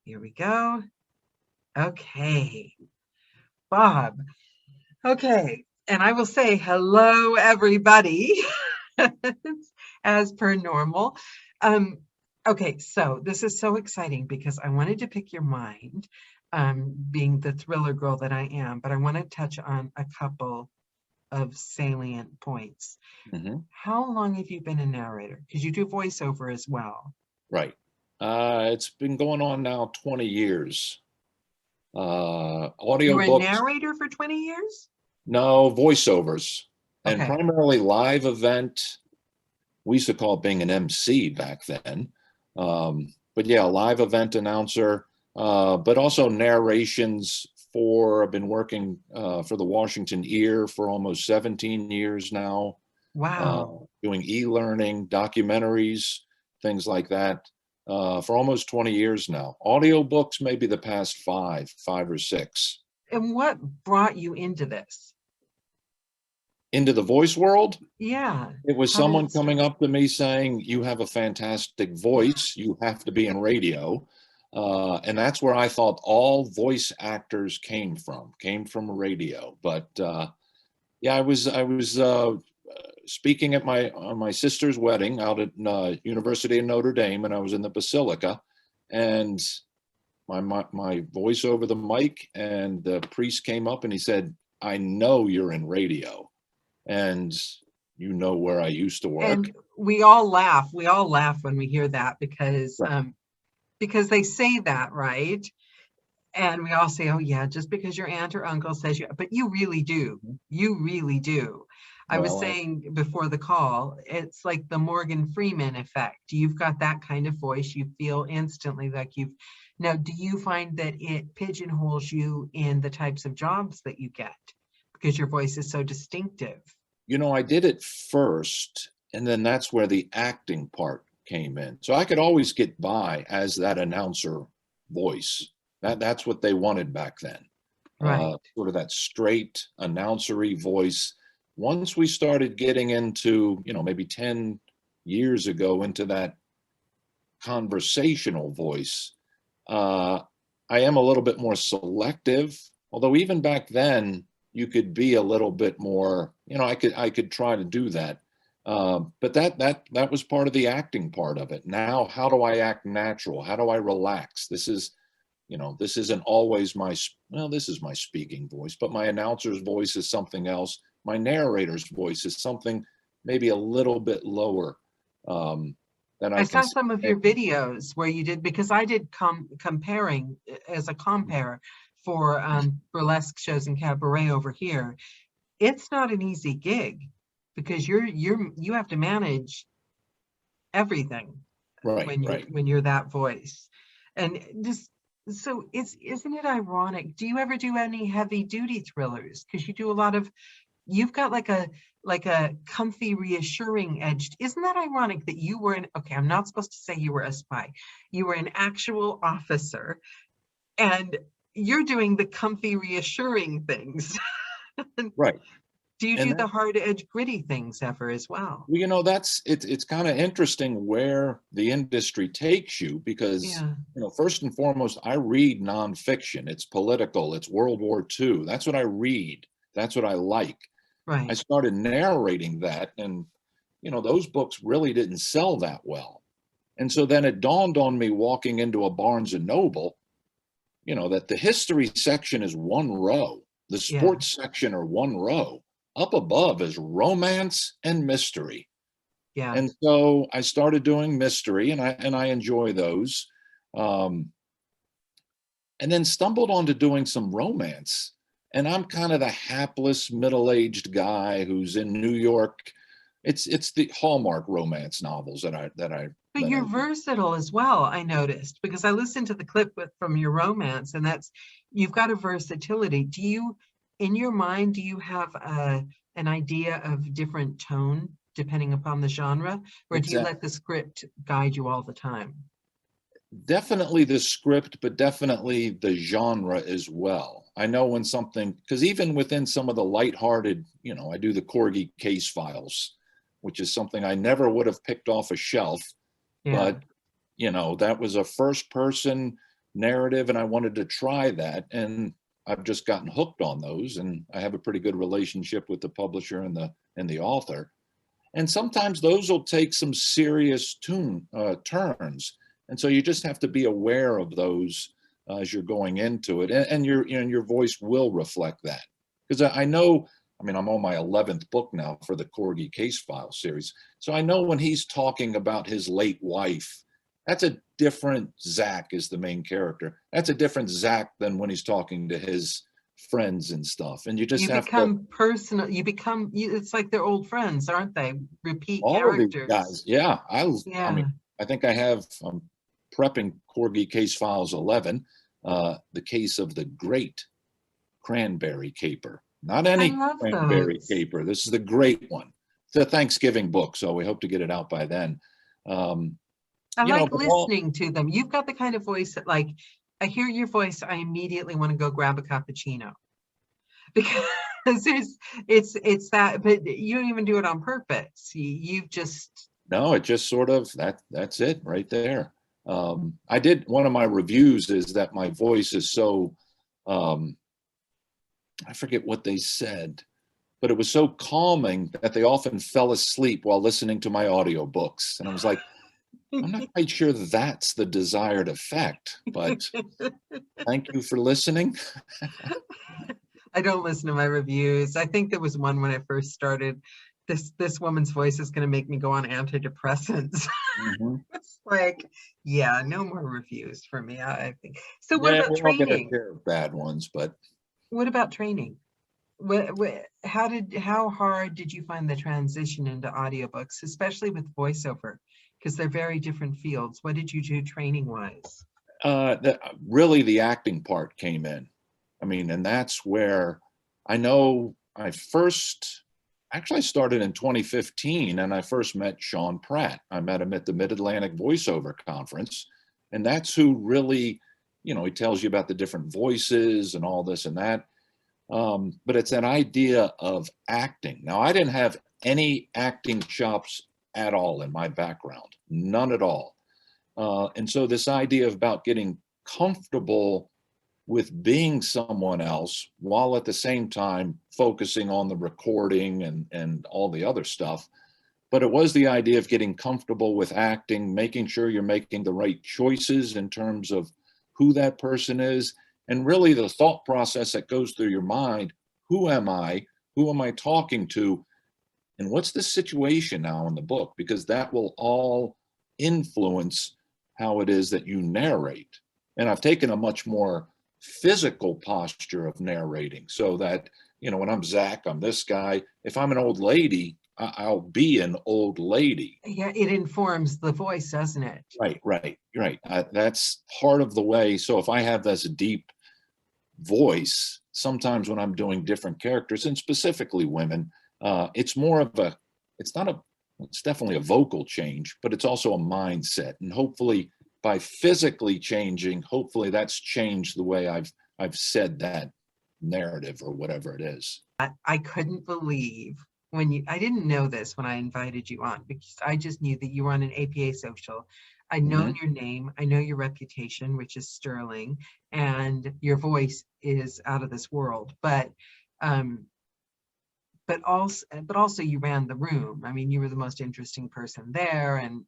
Here we go. Okay, Bob. Okay, and I will say hello, everybody, as per normal. Um, okay, so this is so exciting because I wanted to pick your mind, being the thriller girl that I am, but I want to touch on a couple of salient points. Hmm. How long have you been a narrator? Because you do voiceover as well. Right. It's been going on now 20 years. You were a Audiobooks, narrator for 20 years? no voiceovers, and Okay. primarily live event. We used to call it being an MC back then. But yeah, live event announcer, but also narrations I've been working for the Washington Ear for almost 17 years now, uh, Wow. doing e-learning, documentaries, things like that, for almost 20 years now. Audiobooks, maybe the past five or six. And what brought you into this? Into the voice world, Yeah. it was How did someone it start? coming up to me saying, "You have a fantastic voice. You have to be in radio." And that's where I thought all voice actors came from radio. But yeah, I was speaking at my on my sister's wedding out at University of Notre Dame, and I was in the Basilica, and my voice over the mic, and the priest came up and he said, "I know you're in radio, and you know where I used to work." And we all laugh. We all laugh when we hear that Right. because they say that, right? And we all say, "Oh yeah, just because your aunt or uncle says you," but you really do. You really do. I was Well, saying before the call, it's like the Morgan Freeman effect. You've got that kind of voice. You feel instantly like you've. Now, do you find that it pigeonholes you in the types of jobs that you get because your voice is so distinctive? I did it first, and then that's where the acting part came in. So I could always get by as that announcer voice. That's what they wanted back then. Right. Sort of that straight announcery voice. Once we started getting into, maybe 10 years ago, into that conversational voice, uh, I am a little bit more selective. Although even back then, you could be a little bit more. I could try to do that, but that was part of the acting part of it. Now, how do I act natural? How do I relax? This isn't always this is my speaking voice, but my announcer's voice is something else. My narrator's voice is something maybe a little bit lower, that I I can saw some of your say. videos where you did, because I did comparing as a compare for burlesque shows and cabaret over here. It's not an easy gig because you have to manage everything Right, right. when you're that voice. And just so it's isn't it ironic? Do you ever do any heavy duty thrillers? Because you do a lot of you've got like a comfy, reassuring edge. Isn't that ironic that you were an okay, I'm not supposed to say you were a spy. You were an actual officer and you're doing the comfy, reassuring things. Right. Do you And do the hard edge, gritty things ever as well? well, it's kind of interesting where the industry takes you because, Yeah, first and foremost, I read nonfiction. It's political, it's World War II. That's what I read. That's what I like. I right. started narrating that, and those books really didn't sell that well. And so then it dawned on me walking into a Barnes and Noble, that the history section is one row, the Yeah. sports section are one row. Up above is romance and mystery. Yeah. And so I started doing mystery, and I enjoy those. Um, and then stumbled onto doing some romance. And I'm kind of the hapless middle-aged guy who's in New York. It's the Hallmark romance novels that I that I But that I you're read. versatile as well, I noticed, because I listened to the clip from your romance, and that's you've got a versatility. Do you, in your mind, do you have an idea of different tone depending upon the genre, or do you Exactly. let the script guide you all the time? Definitely the script, but definitely the genre as well. I know when something, because even within some of the lighthearted, I do the Corgi case files, which is something I never would have picked off a shelf, Yeah. but that was a first person narrative, and I wanted to try that. And I've just gotten hooked on those, and I have a pretty good relationship with the publisher and the author. And sometimes those will take some serious turns. And so you just have to be aware of those as you're going into it. And your voice will reflect that. Because I know, I mean, I'm on my 11th book now for the Corgi Case File series. So I know when he's talking about his late wife, that's a different Zach is the main character. That's a different Zach than when he's talking to his friends and stuff. And you just have become personal. It's like they're old friends, aren't they? Repeat all of these characters. guys. Yeah. I mean, I think I'm prepping Corgi Case Files 11, the case of the great cranberry caper. Not any cranberry caper. This is the great one. It's a Thanksgiving book, so we hope to get it out by then. I like listening to them. You've got the kind of voice that, like, I hear your voice, I immediately want to go grab a cappuccino. Because it's that, but you don't even do it on purpose. You just... No, it just sort of, that's it right there. I did, one of my reviews is that my voice is so, I forget what they said, but it was so calming that they often fell asleep while listening to my audiobooks. And I was like, I'm not quite sure that's the desired effect, but thank you for listening. I don't listen to my reviews. I think there was one when I first started. This woman's voice is going to make me go on antidepressants. Mm-hmm. It's like, yeah, no more reviews for me, I think. So what about training? Bad ones, but what about training? How hard did you find the transition into audiobooks, especially with voiceover? Because they're very different fields. What did you do training wise? Really, the acting part came in. I mean, and that's where I know I first actually started in 2015, and I first met Sean Pratt. I met him at the Mid-Atlantic Voiceover Conference, and that's who really, he tells you about the different voices and all this and that. But it's that idea of acting. Now, I didn't have any acting chops at all in my background, none at all. And so this idea about getting comfortable with being someone else while at the same time focusing on the recording and all the other stuff. But it was the idea of getting comfortable with acting, making sure you're making the right choices in terms of who that person is, and really the thought process that goes through your mind. Who am I? Who am I talking to? And what's the situation now in the book? Because that will all influence how it is that you narrate. And I've taken a much more physical posture of narrating so that, when I'm Zach, I'm this guy. If I'm an old lady, I'll be an old lady. Yeah, it informs the voice, doesn't it? Right. That's part of the way. So if I have this deep voice, sometimes when I'm doing different characters, and specifically women, it's more of it's definitely a vocal change, but it's also a mindset. And hopefully by physically changing, hopefully that's changed the way I've said that narrative or whatever it is. I couldn't believe I didn't know this when I invited you on, because I just knew that you were on an APA social. I know your name, I know your reputation, which is sterling, and your voice is out of this world. But also you ran the room. I mean, you were the most interesting person there, and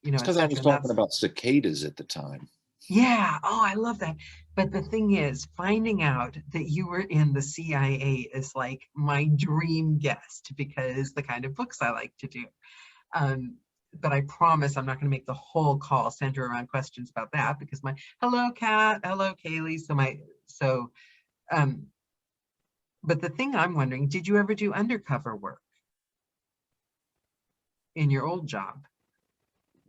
because I was talking about cicadas at the time. Yeah. Oh, I love that. But the thing is, finding out that you were in the CIA is like my dream guest, because the kind of books I like to do. But I promise I'm not going to make the whole call center around questions about that, because hello, Kat, hello, Kaylee. But the thing I'm wondering, did you ever do undercover work in your old job?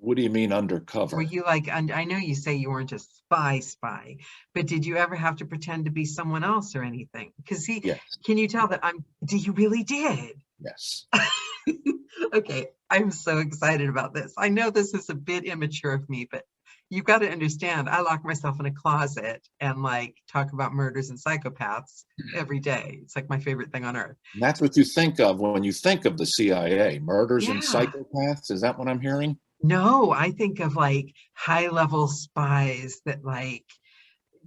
What do you mean undercover? Were you like, I know you say you weren't a spy, but did you ever have to pretend to be someone else or anything? Because yes. Can you tell that you really did? Yes. Okay, I'm so excited about this. I know this is a bit immature of me, but you've got to understand, I lock myself in a closet and talk about murders and psychopaths every day. It's like my favorite thing on earth. And that's what you think of when you think of the CIA, murders and psychopaths. Is that what I'm hearing? No, I think of high-level spies that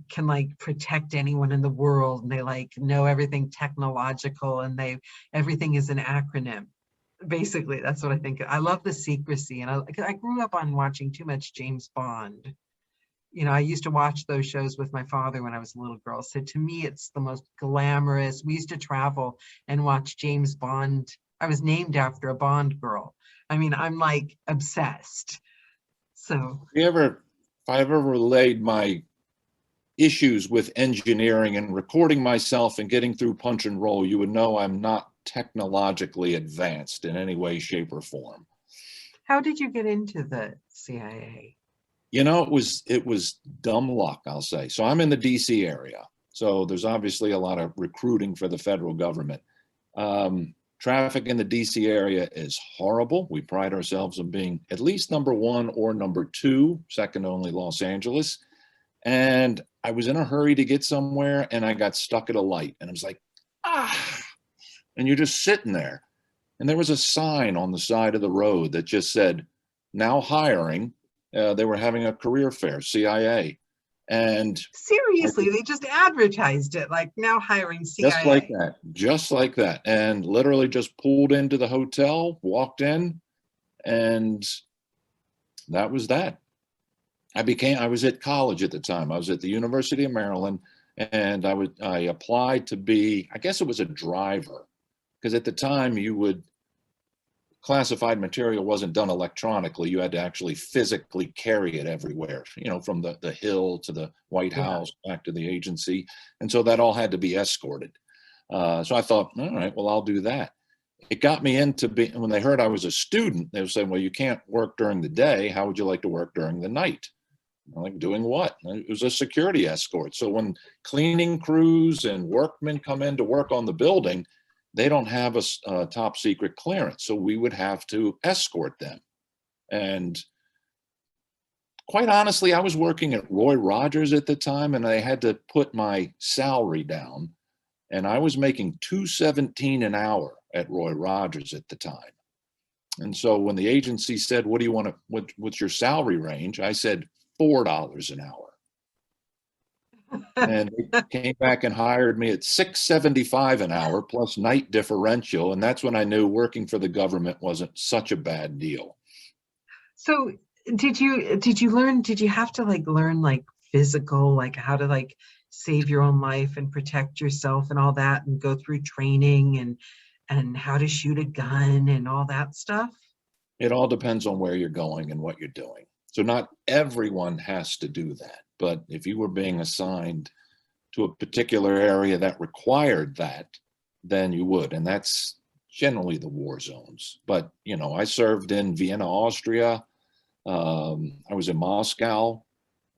can like protect anyone in the world, and they like know everything technological, and everything is an acronym. Basically, that's what I think. I love the secrecy, and I grew up on watching too much James Bond. I used to watch those shows with my father when I was a little girl. So to me, it's the most glamorous. We used to travel and watch James Bond. I was named after a Bond girl. I mean, I'm like obsessed. So If I ever relayed my issues with engineering and recording myself and getting through punch and roll, you would know I'm not technologically advanced in any way, shape, or form. how did you get into the CIA? It was dumb luck, I'll say. So I'm in the DC area. So there's obviously a lot of recruiting for the federal government. Traffic in the DC area is horrible. We pride ourselves on being at least number one or number two, second only Los Angeles. And I was in a hurry to get somewhere, and I got stuck at a light, and I was like, and you're just sitting there. And there was a sign on the side of the road that just said, now hiring. They were having a career fair, CIA. And seriously, they just advertised it like now hiring CIA. just like that. And literally just pulled into the hotel, walked in, and that was that. I was at college at the time. I was at the University of Maryland, and I applied to be, I guess it was a driver, because at the time classified material wasn't done electronically. You had to actually physically carry it everywhere, from the Hill to the White House, back to the agency. And so that all had to be escorted. So I thought, all right, well, I'll do that. It got me when they heard I was a student, they were saying, well, you can't work during the day. How would you like to work during the night? I'm like, doing what? It was a security escort. So when cleaning crews and workmen come in to work on the building, they don't have a top secret clearance. So we would have to escort them. And quite honestly, I was working at Roy Rogers at the time, and I had to put my salary down. And I was making $2.17 an hour at Roy Rogers at the time. And so when the agency said, what do you want to, what's your salary range? I said $4 an hour. And they came back and hired me at $6.75 an hour plus night differential. And that's when I knew working for the government wasn't such a bad deal. So did you have to learn physical, how to save your own life and protect yourself and all that, and go through training and how to shoot a gun and all that stuff? It all depends on where you're going and what you're doing. So not everyone has to do that. But if you were being assigned to a particular area that required that, then you would. And that's generally the war zones. But, I served in Vienna, Austria. I was in Moscow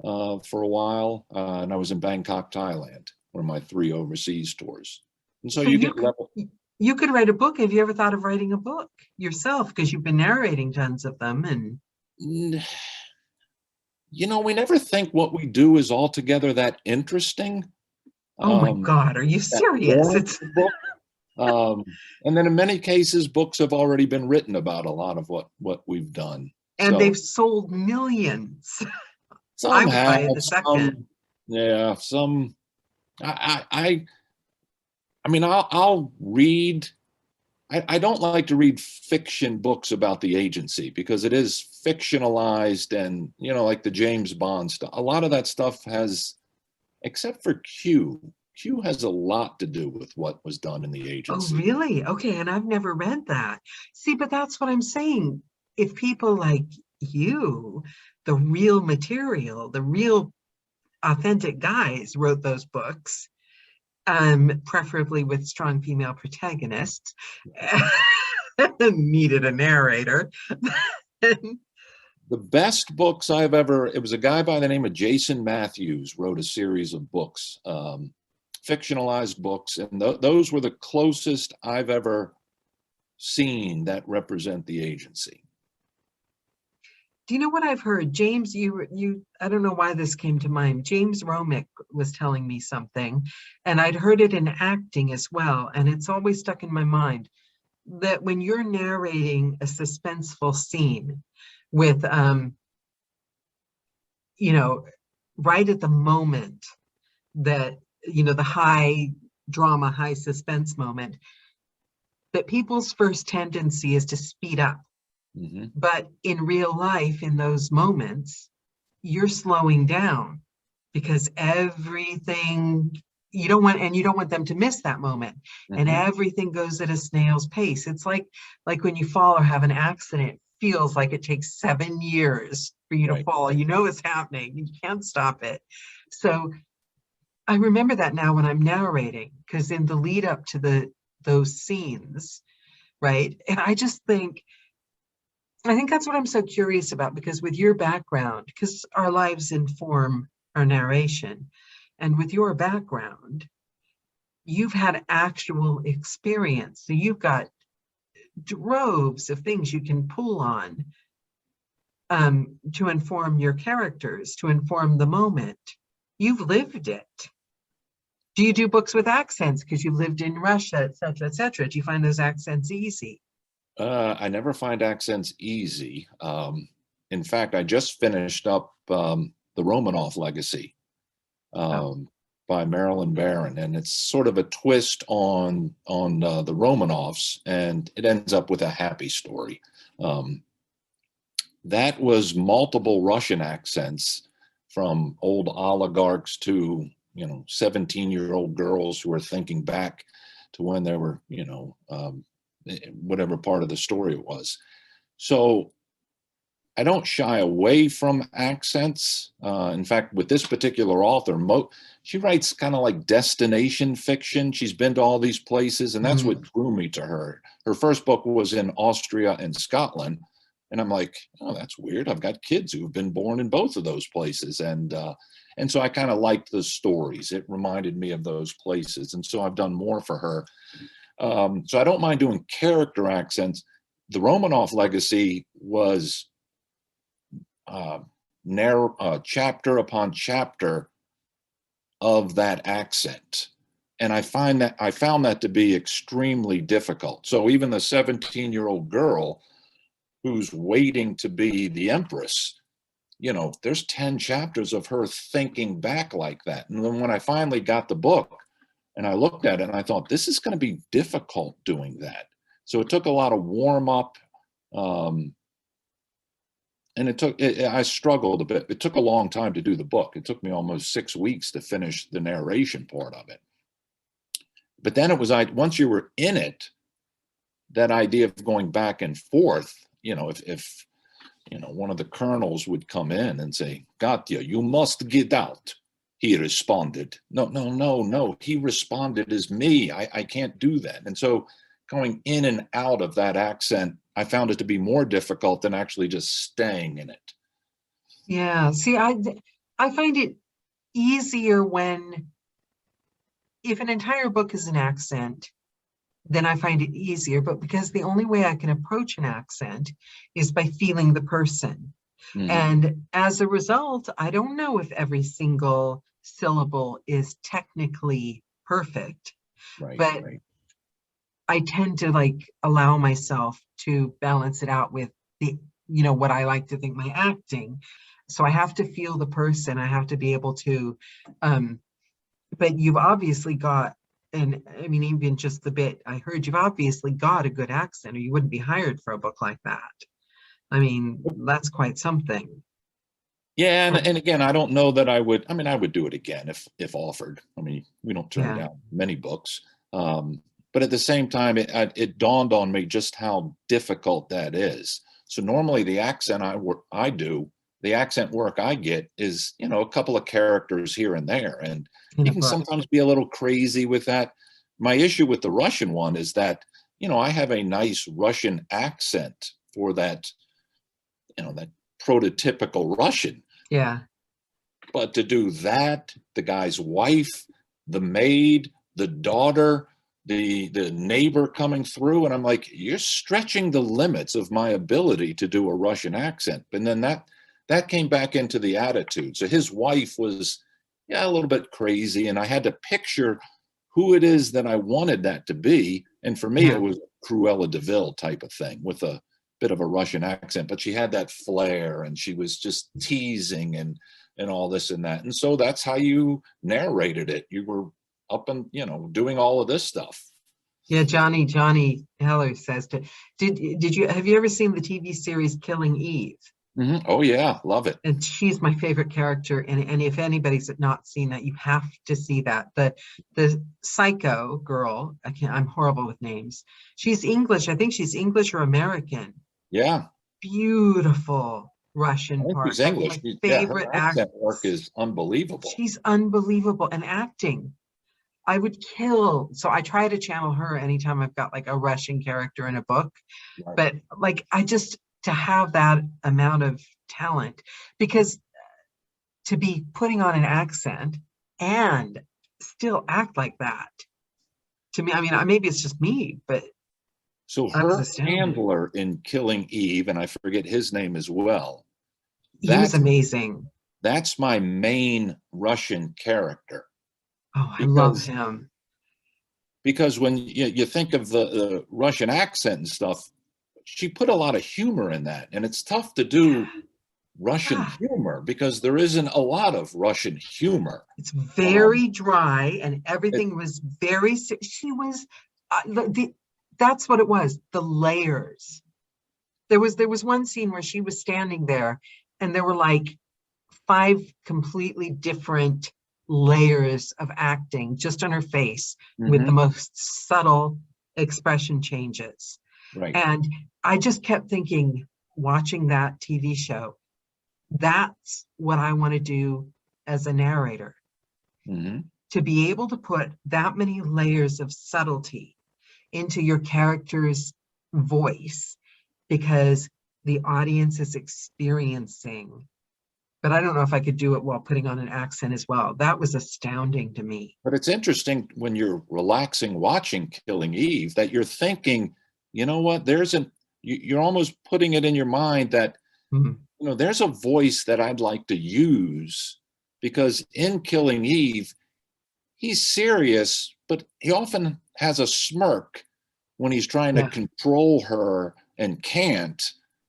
for a while. And I was in Bangkok, Thailand, one of my 3 overseas tours. And so you get level. You could write a book. Have you ever thought of writing a book yourself? Because you've been narrating tons of them. And we never think what we do is altogether that interesting. Oh my God, are you serious? And then in many cases, books have already been written about a lot of what we've done. And they've sold millions. Some have. Some, yeah, some. I mean, I'll read. I don't like to read fiction books about the agency because it is fictionalized, and like the James Bond stuff. A lot of that stuff has, except for Q has a lot to do with what was done in the agency. Oh, really? Okay, and I've never read that. See, but that's what I'm saying. If people like you, the real material, the real authentic guys wrote those books, preferably with strong female protagonists, needed a narrator. The best books it was a guy by the name of Jason Matthews wrote a series of books, fictionalized books, and those were the closest I've ever seen that represent the agency. Do you know what I've heard? James, I don't know why this came to mind. James Romick was telling me something, and I'd heard it in acting as well, and it's always stuck in my mind, that when you're narrating a suspenseful scene with, right at the moment, that, the high drama, high suspense moment, that people's first tendency is to speed up. Hmm. But in real life, in those moments, you're slowing down because everything you don't want them to miss that moment. And Hmm. everything goes at a snail's pace. It's like when you fall or have an accident, it feels like it takes 7 years for you to Right. fall. You know it's happening. You can't stop it. So I remember that now when I'm narrating, because in the lead up to those scenes, right? And I think that's what I'm so curious about, because with your background, because our lives inform our narration, and with your background, you've had actual experience. So you've got droves of things you can pull on, to inform your characters, to inform the moment. You've lived it. Do you do books with accents because you lived in Russia, et cetera, et cetera? Do you find those accents easy? I never find accents easy. In fact, I just finished up the Romanov Legacy Oh, um, by Marilyn Barron, and it's sort of a twist on the Romanovs, and it ends up with a happy story. Um, that was multiple Russian accents, from old oligarchs to 17-year-old girls who are thinking back to when they were whatever part of the story it was. So I don't shy away from accents. In fact, with this particular author, she writes kind of like destination fiction. She's been to all these places, and that's what mm, drew me to her. Her first book was in Austria and Scotland, and I'm like, oh, that's weird. I've got kids who have been born in both of those places, and so I kind of liked the stories. It reminded me of those places, and so I've done more for her. So I don't mind doing character accents. The Romanov Legacy was chapter upon chapter of that accent. And I found that to be extremely difficult. So even the 17-year-old girl who's waiting to be the empress, there's 10 chapters of her thinking back like that. And then when I finally got the book and I looked at it and I thought, this is going to be difficult doing that. So it took a lot of warm up. And I struggled a bit. It took a long time to do the book. It took me almost 6 weeks to finish the narration part of it. But then it was once you were in it, that idea of going back and forth, if one of the colonels would come in and say, Katya, you must get out. He responded, no, no, no, no. He responded as me. I can't do that. And so going in and out of that accent, I found it to be more difficult than actually just staying in it. yeah. See, I find it easier if an entire book is an accent, then I find it easier. But because the only way I can approach an accent is by feeling the person. Mm-hmm. And as a result, I don't know if every single syllable is technically perfect, Right, but right. I tend to allow myself to balance it out with what I like to think my acting. So I have to feel the person. I have to be able to, um, but you've obviously got, and I mean, even just the bit I heard, you've obviously got a good accent, or you wouldn't be hired for a book like that. I mean, that's quite something. Yeah, and again, I don't know that I would. I mean, I would do it again if offered. I mean, we don't turn Yeah, down many books, but at the same time, it dawned on me just how difficult that is. So normally, the accent I do, the accent work I get is a couple of characters here and there, and in you a can book. sometimes be a little crazy with that. My issue with the Russian one is that I have a nice Russian accent for that prototypical Russian. Yeah, But to do that, the guy's wife, the maid, the daughter, the neighbor coming through, and I'm like, you're stretching the limits of my ability to do a Russian accent. And then that came back into the attitude. So his wife was, yeah, a little bit crazy, and I had to picture who it is that I wanted that to be. And for me, it yeah, was Cruella de Vil type of thing with a bit of a Russian accent, but she had that flair, and she was just teasing and and all this and that. And so that's how you narrated it. You were up and, doing all of this stuff. Yeah, Johnny Heller says did you have you ever seen the TV series Killing Eve? Oh yeah, love it. And she's my favorite character. And if anybody's not seen that, you have to see that. The psycho girl, I'm horrible with names. She's English. I think she's English or American. Yeah. Beautiful Russian I think part. she's That's English. my favorite Her accent work is unbelievable. She's unbelievable. And acting, I would kill. So I try to channel her anytime I've got like a Russian character in a book. Right. But like, to have that amount of talent, because to be putting on an accent and still act like that, to me, I mean, maybe it's just me, but so her handler in Killing Eve, and I forget his name as well. He was amazing. That's my main Russian character. Oh, I love him. Because when you think of the Russian accent and stuff, she put a lot of humor in that. And it's tough to do Russian humor because there isn't a lot of Russian humor. It's very dry, and everything was very, she was, that's what it was, the layers. There was one scene where she was standing there and there were like 5 completely different layers of acting just on her face with the most subtle expression changes. Right. And I just kept thinking, watching that TV show, that's what I want to do as a narrator. To be able to put that many layers of subtlety into your character's voice, because the audience is experiencing. But I don't know if I could do it while putting on an accent as well. That was astounding to me. But it's interesting when you're relaxing watching Killing Eve that you're thinking, you know what, you're almost putting it in your mind that, there's a voice that I'd like to use, because in Killing Eve, he's serious, but he often has a smirk when he's trying to control her and can't.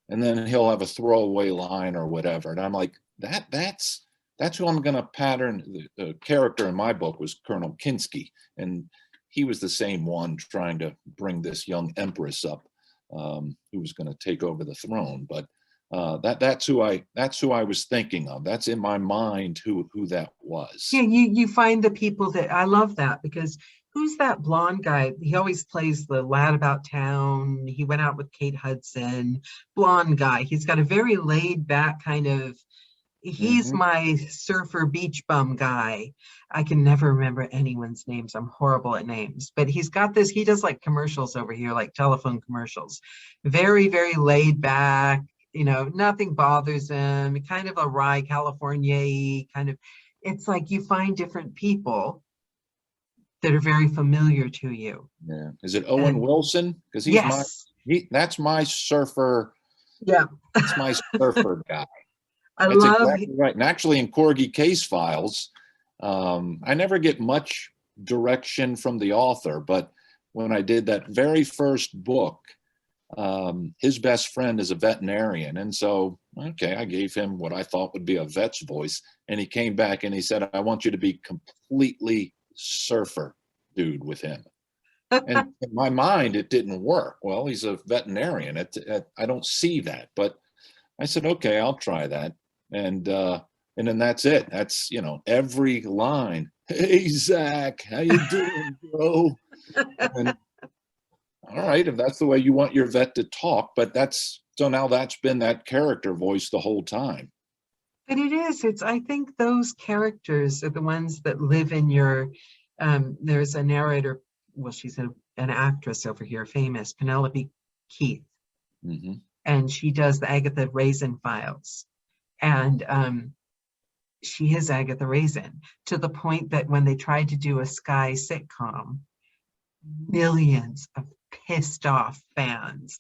And then he'll have a throwaway line or whatever. And I'm like, that's who I'm going to pattern. The character in my book was Colonel Kinski, and he was the same one trying to bring this young empress up, who was going to take over the throne. But that's who I was thinking of. That's in my mind who that was. Yeah, you find the people that I love that, because who's that blonde guy? He always plays the lad about town. He went out with Kate Hudson. Blonde guy. He's got a very laid back kind of. He's my surfer beach bum guy. I can never remember anyone's names. I'm horrible at names. But he's got this, he does like commercials over here, like telephone commercials. Very, very laid back, nothing bothers him. Kind of a wry California kind of. It's like you find different people that are very familiar to you. Yeah. Is it Owen Wilson? Because that's my surfer. Yeah. That's my surfer guy. That's exactly right. And actually in Corgi Case Files, I never get much direction from the author, but when I did that very first book, his best friend is a veterinarian. And so, I gave him what I thought would be a vet's voice. And he came back and he said, I want you to be completely surfer dude with him. And in my mind, it didn't work. Well, he's a veterinarian. I don't see that. But I said, okay, I'll try that. And then that's it. That's, every line. Hey, Zach, how you doing, bro? And, all right, if that's the way you want your vet to talk, but now that's been that character voice the whole time. But it is. I think those characters are the ones that live in your. There's a narrator. Well, she's an actress over here, famous, Penelope Keith, and she does the Agatha Raisin Files. And she is Agatha Raisin, to the point that when they tried to do a Sky sitcom, millions of pissed off fans,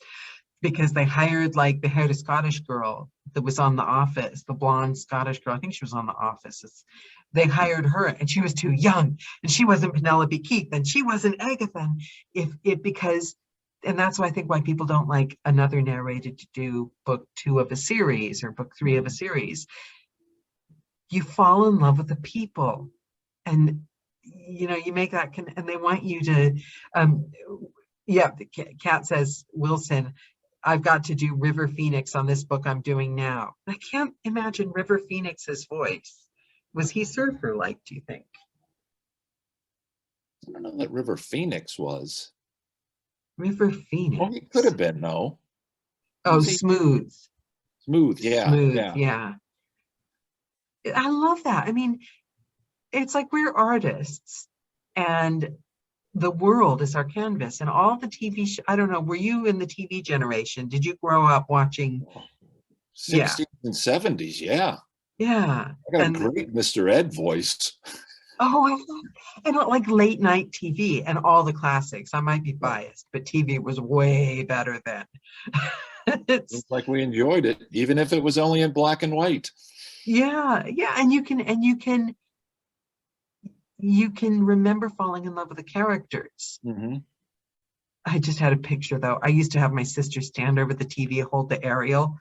because they hired a Scottish girl that was on The Office, the blonde Scottish girl. I think she was on The Office. They hired her and she was too young, and she wasn't Penelope Keith, and she wasn't Agatha. And that's why I think why people don't like another narrator to do book 2 of a series or book 3 of a series. you fall in love with the people, and you make that and they want you to um yeah, the cat says, Wilson, I've got to do River Phoenix on this book I'm doing now. I can't imagine River Phoenix's voice. Was he surfer like, do you think? I don't know that River Phoenix was. River Oh, he could have Phoenix. been, no. Oh, Was he? Smooth. Smooth, yeah, Smooth, yeah. yeah. I love that. I mean, it's like we're artists and the world is our canvas, and all the TV I don't know, were you in the TV generation? Did you grow up watching? Yeah, 60s and 70s, yeah. yeah. I got a And great Mr. Ed voice. oh, and like late night TV and all the classics. I might be Right. biased, but TV was way better then. It's Looks like we enjoyed it, even if it was only in black and white. yeah, yeah, and you can remember falling in love with the characters. Mm-hmm. I just had a picture though. I used to have my sister stand over the TV, hold the aerial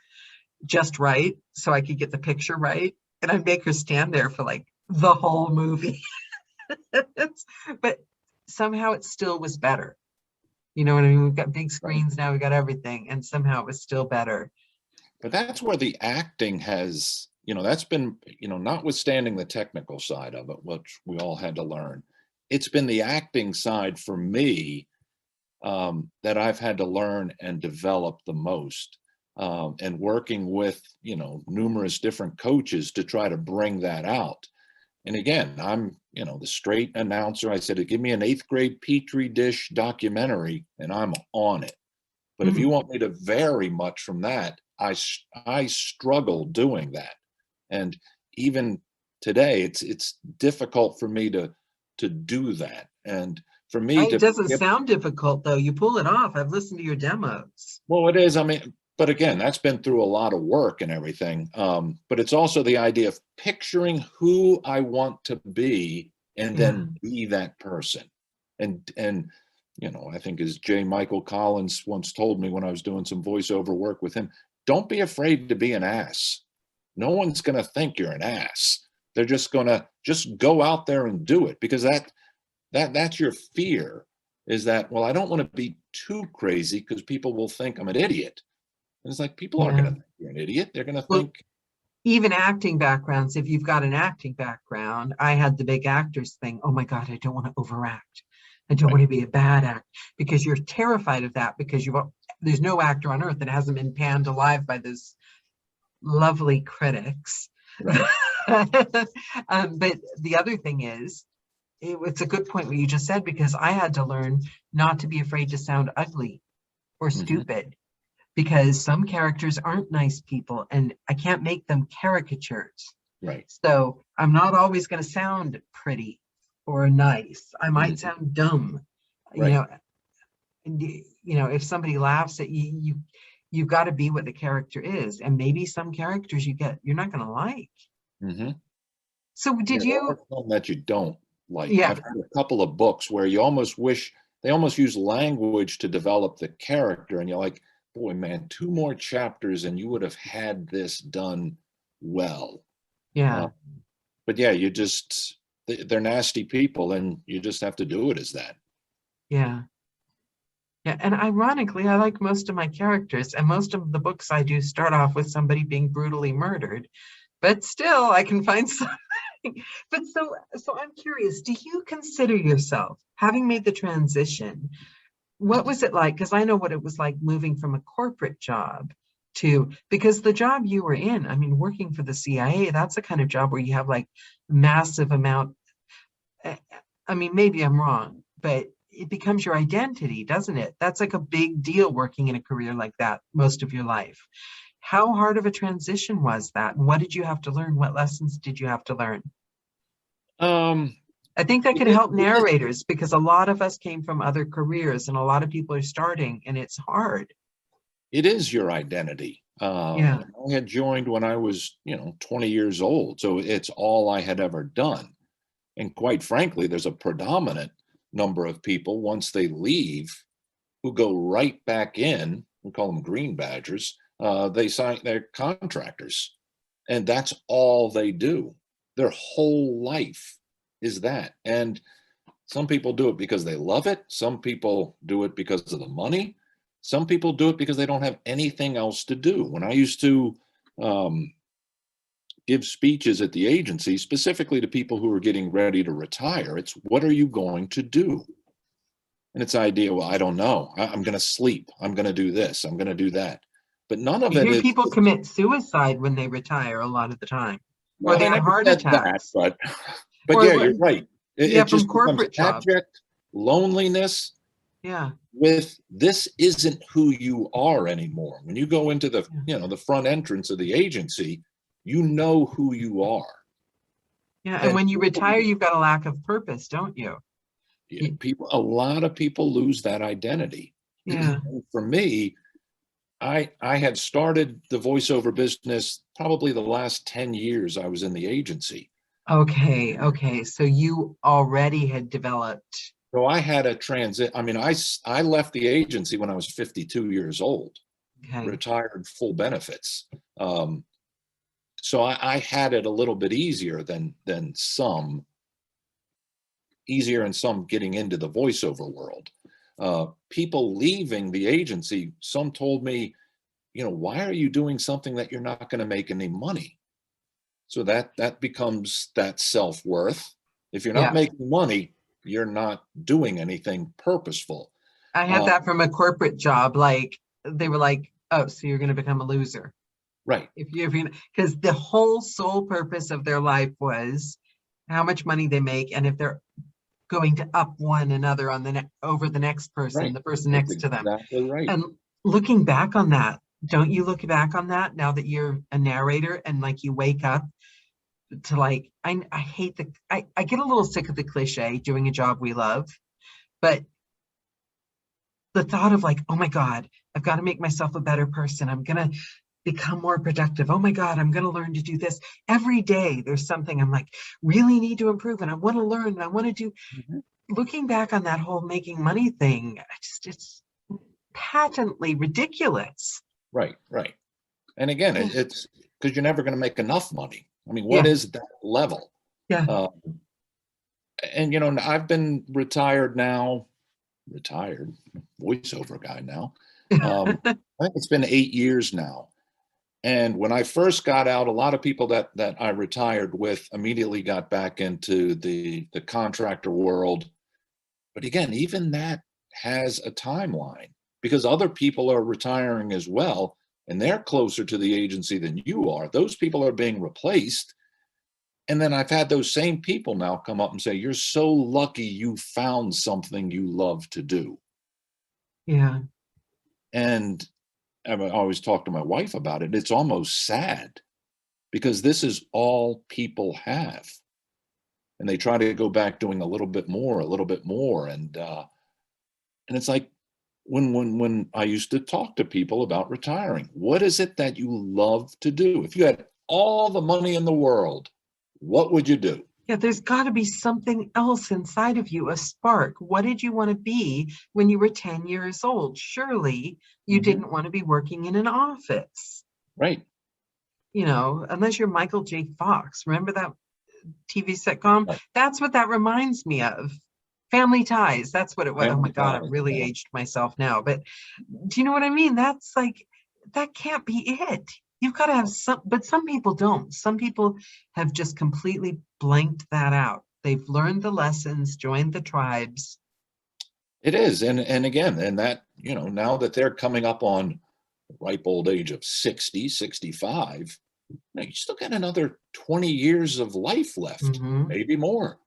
just right so I could get the picture right. And I'd make her stand there for like the whole movie. But somehow it still was better. You know what I mean? We've got big Right. screens now, we got everything, and somehow it was still better. But that's where the acting has, that's been, notwithstanding the technical side of it, which we all had to learn, it's been the acting side for me that I've had to learn and develop the most. And working with, numerous different coaches to try to bring that out. And again, I'm, the straight announcer. I said, give me an 8th grade Petri dish documentary and I'm on it. But if you Mhm. want me to vary much from that, I struggle doing that. And even today, it's difficult for me to do that. And for me It to, doesn't sound difficult though. You pull it off. I've listened to your demos. well, it is. I mean, but again, that's been through a lot of work and everything. But it's also the idea of picturing who I want to be and Yeah. then be that person. And I think as J. Michael Collins once told me when I was doing some voiceover work with him, don't be afraid to be an ass. No one's going to think you're an ass. They're just going to just go out there and do it because that's your fear is that, well, I don't want to be too crazy because people will think I'm an idiot. And it's like, people aren't Yeah. going to think you're an idiot. They're going to Well, think, even acting backgrounds, if you've got an acting background, I had the big actors thing. Oh my God, I don't want to overact. I don't want right, to be a bad actor because you're terrified of that because there's no actor on earth that hasn't been panned alive by those lovely critics. right. But the other thing is, it's a good point what you just said because I had to learn not to be afraid to sound ugly or Mm-hmm, stupid because some characters aren't nice people and I can't make them caricatures. right. So I'm not always going to sound pretty or nice. I might Mm-hmm, sound dumb. You right. know, if somebody laughs at you, you've got to be what the character is. And maybe some characters you're not going to like. Mm-hmm. So Yeah, did there you? are some that you don't like. Yeah, I've heard a couple of books where you almost wish they almost use language to develop the character, and you're like, boy, man, 2 more chapters and you would have had this done well. Uh, yeah, but yeah, they're nasty people, and you just have to do it as that. yeah. Yeah, and ironically, I like most of my characters, and most of the books I do start off with somebody being brutally murdered, but still I can find something. But so I'm curious, do you consider yourself, having made the transition, what was it like? Because I know what it was like moving from a corporate job because the job you were in, I mean, working for the CIA, that's the kind of job where you have like massive amount. eh, I mean, maybe I'm wrong, but it becomes your identity, doesn't it? That's like a big deal working in a career like that most of your life. How hard of a transition was that? And what did you have to learn? What lessons did you have to learn? Um, I think that it could is, help it is, narrators because a lot of us came from other careers and a lot of people are starting and it's hard. it is your identity. Yeah. I had joined when I was, 20 years old, so it's all I had ever done. And quite frankly, there's a predominant number of people once they leave who go right back in. We call them green badgers. They're contractors, and that's all they do. Their whole life is that. And some people do it because they love it. Some people do it because of the money. Some people do it because they don't have anything else to do. When I used to give speeches at the agency, specifically to people who are getting ready to retire, it's, what are you going to do? And it's the idea, well, I don't know. I'm going to sleep. I'm going to do this. I'm going to do that. But none of I it hear is, people commit suicide when they retire a lot of the time, or well, they I have never heart said that, attacks, but or yeah, you're right. yeah, It from just becomes corporate jobs. abject loneliness Yeah, with, this isn't who you are anymore. When you go into the, yeah, the front entrance of the agency, you know who you are. yeah. And And when you retire, you've got a lack of purpose, don't you? a lot of people lose that identity. Yeah. And for me, I had started the voiceover business probably the last 10 years I was in the agency. Okay. Okay. So you already had developed. So I had a transit. I mean, I left the agency when I was 52 years old, Okay. retired full benefits. So I had it a little bit easier than some, easier and some getting into the voiceover world. People leaving the agency, some told me, why are you doing something that you're not going to make any money? So that becomes that self-worth. If you're not Yeah. making money, you're not doing anything purposeful. I had that from a corporate job. Like they were like, oh, so you're going to become a loser. Right. If you, because the whole sole purpose of their life was how much money they make, and if they're going to up one another on the over the next person, Right. the person That's next to them. exactly right. And looking back on that, don't you look back on that now that you're a narrator and like you wake up to like, I hate I get a little sick of the cliche doing a job we love, but the thought of like, oh my God, I've got to make myself a better person. I'm going to become more productive. Oh my God, I'm going to learn to do this. Every day there's something I'm like, really need to improve and I want to learn and I want to do. Mhm. Looking back on that whole making money thing, it's patently ridiculous. Right. Right. And again, Yeah. it's because you're never going to make enough money. I mean, what Yeah. is that level? Yeah. Uh, and I've been retired voiceover guy now. I think it's been 8 years now. And when I first got out, a lot of people that I retired with immediately got back into the contractor world. But again, even that has a timeline because other people are retiring as well, and they're closer to the agency than you are. Those people are being replaced. And then I've had those same people now come up and say, you're so lucky you found something you love to do. Yeah. And I always talk to my wife about it. It's almost sad because this is all people have. And they try to go back doing a little bit more, a little bit more. And it's like when I used to talk to people about retiring, what is it that you love to do? If you had all the money in the world, what would you do? Yeah, there's got to be something else inside of you, a spark. What did you want to be when you were 10 years old? Surely you Mhm. didn't want to be working in an office, Right. unless you're Michael J. Fox. Remember that TV sitcom? Right. That's what that reminds me of. Family Ties. That's what it was. Oh my Family God, I've ties, really yeah. aged myself now. But do you know what I mean? That's like, that can't be it. You've got to have some, but some people don't. Some people have just completely blanked that out. They've learned the lessons, joined the tribes. It is. And again, and that, now that they're coming up on the ripe old age of 60, 65, you still got another 20 years of life left, Hmm. maybe more.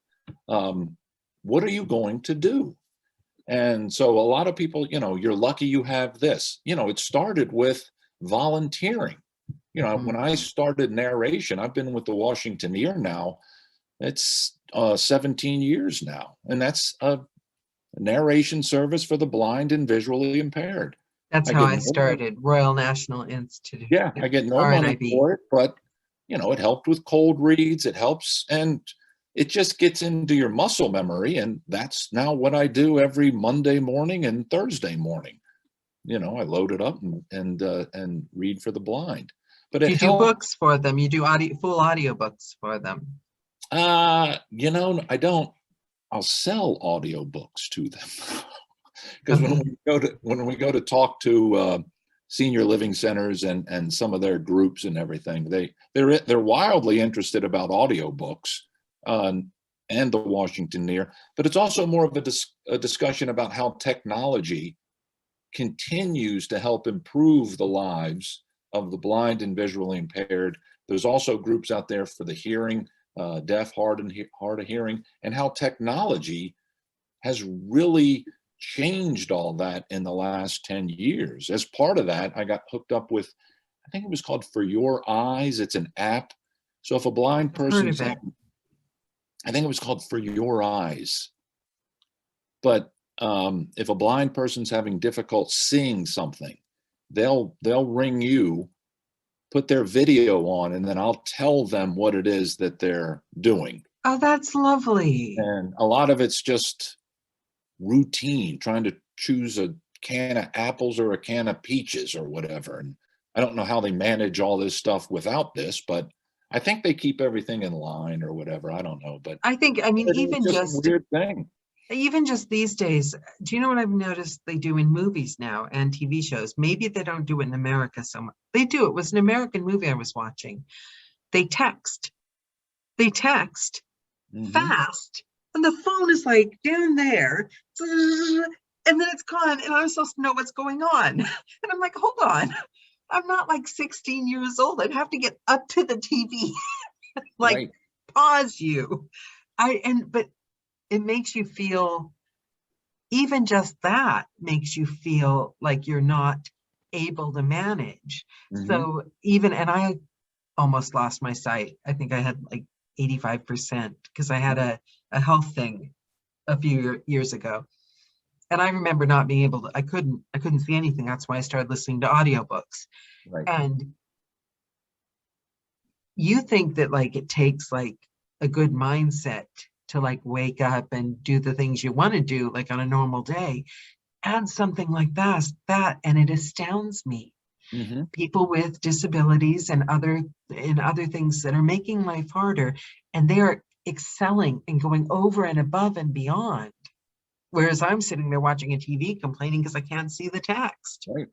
What are you going to do? And so a lot of people, you're lucky you have this. It started with volunteering. When Hmm. I started narration, I've been with the Washingtoneer now. It's 17 years now. And that's a narration service for the blind and visually impaired. That's I how get I no money. started, Royal National Institute, Yeah, I get no money RNIB. for it, but it helped with cold reads. It helps, and it just gets into your muscle memory. And that's now what I do every Monday morning and Thursday morning. I load it up and read for the blind. But Do it you do helped. books for them? You do full audiobooks for them? I don't. I'll sell audiobooks to them because Okay. when we go to talk to senior living centers and some of their groups and everything, they're wildly interested about audiobooks uh, and the Washingtoneer, but it's also more of a discussion about how technology continues to help improve the lives of the blind and visually impaired. There's also groups out there for the hearing, deaf, hard of hearing, and how technology has really changed all that in the last 10 years. As part of that, I got hooked up with, I think it was called For Your Eyes. It's an app. So if a blind I've heard of person's, it. I think it was called For Your Eyes. But if a blind person's having difficult seeing something, they'll ring you, put their video on, and then I'll tell them what it is that they're doing. Oh, that's lovely. And a lot of it's just routine, trying to choose a can of apples or a can of peaches or whatever. And I don't know how they manage all this stuff without this, but I think they keep everything in line or whatever. I don't know, but I think, I mean, it's just a weird thing. even just these days, do you know what I've noticed they do in movies now and TV shows? Maybe they don't do it in America so much. They do. It was an American movie I was watching. They text. They text Mm-hmm. fast. And the phone is like down there. And then it's gone. And I'm supposed to know what's going on. And I'm like, hold on. I'm not like 16 years old. I'd have to get up to the TV, like Right. pause you. But it makes you feel, even just that makes you feel like you're not able to manage. Mm-hmm. So and I almost lost my sight. I think I had like 85% because I had a health thing a few years ago. And I remember not being able to, I couldn't see anything. That's why I started listening to audiobooks. Right. And you think that like it takes like a good mindset to like wake up and do the things you want to do like on a normal day. Add something like that and it astounds me. Mm-hmm. People with disabilities and other things that are making life harder, and they are excelling and going over and above and beyond. Whereas I'm sitting there watching a TV complaining because I can't see the text. Right.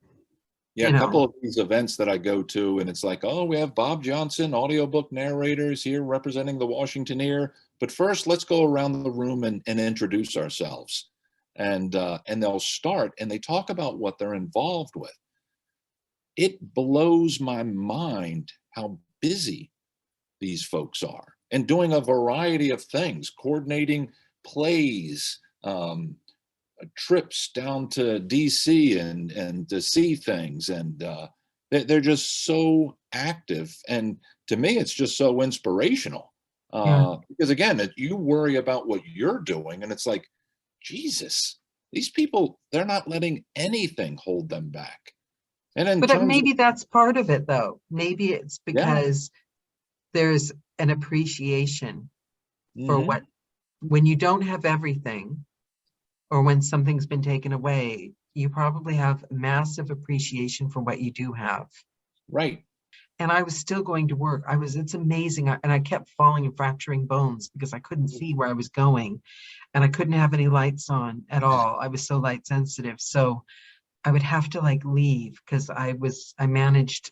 Yeah, You a couple know, of these events that I go to, and it's like, oh, we have Bob Johnson, audiobook narrators here representing the Washingtoneer. But first, let's go around the room and introduce ourselves. And they'll start and they talk about what they're involved with. It blows my mind how busy these folks are and doing a variety of things, coordinating plays, trips down to DC and to see things, and they're just so active. And to me, it's just so inspirational yeah. because again, you worry about what you're doing, and it's like, Jesus, these people, they're not letting anything hold them back. And in But terms of, maybe that's part of it, though. Maybe it's yeah, because there's an appreciation for mm-hmm, what, when you don't have everything, or when something's been taken away, you probably have massive appreciation for what you do have. right, And I was still going to work. It's amazing. And I kept falling and fracturing bones because I couldn't see where I was going and I couldn't have any lights on at all. I was so light sensitive. So I would have to like leave because I managed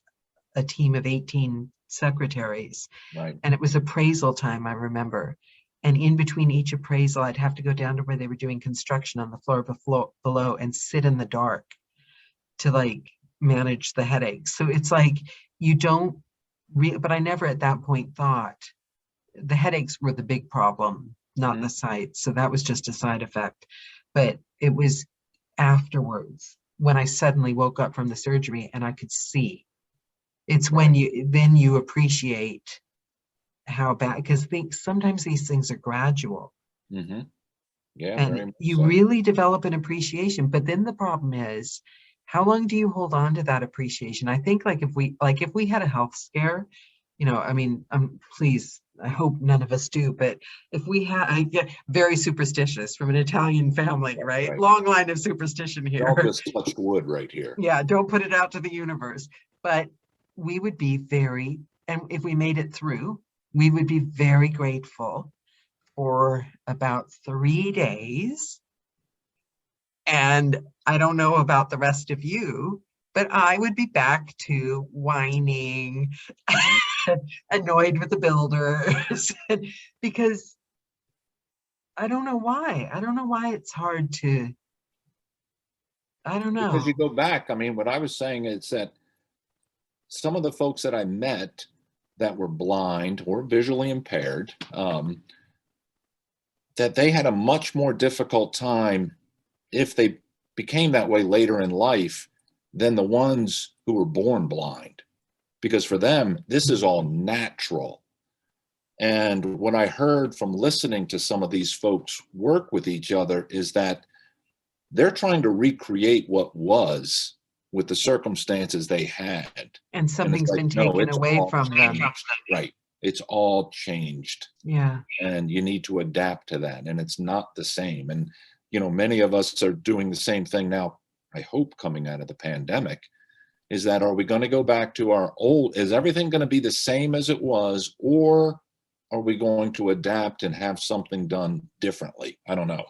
a team of 18 secretaries right, and it was appraisal time, I remember. And in between each appraisal, I'd have to go down to where they were doing construction on the floor below and sit in the dark to like manage the headaches. So it's like you don't but I never at that point thought the headaches were the big problem, not mm-hmm, the sight. So that was just a side effect. But it was afterwards when I suddenly woke up from the surgery and I could see. It's when right, you appreciate how bad, because sometimes these things are gradual mm-hmm, yeah, and very much you so. really develop an appreciation. But then the problem is, how long do you hold on to that appreciation? I think like if we had a health scare, I mean, please, I hope none of us do, but if we had, I get very superstitious from an Italian family, right? Right. Long line of superstition We all here. just touched wood right here. Yeah, don't put it out to the universe. But we would be and if we made it through, we would be very grateful for about 3 days. And I don't know about the rest of you, but I would be back to whining, annoyed with the builders, because I don't know why. I don't know why it's hard to, I don't Because you know. go back, I mean, what I was saying is that some of the folks that I met that were blind or visually impaired, that they had a much more difficult time if they became that way later in life than the ones who were born blind. Because for them, this is all natural. And what I heard from listening to some of these folks work with each other is that they're trying to recreate what was with the circumstances they had. And And it's something's like, been no, taken it's away all from them. changed. Right. It's all changed. Yeah. And you need to adapt to that. And it's not the same. And, you know, many of us are doing the same thing now, I hope, coming out of the pandemic, is that, are we going to go back to our old, is everything going to be the same as it was, or are we going to adapt and have something done differently? I don't know.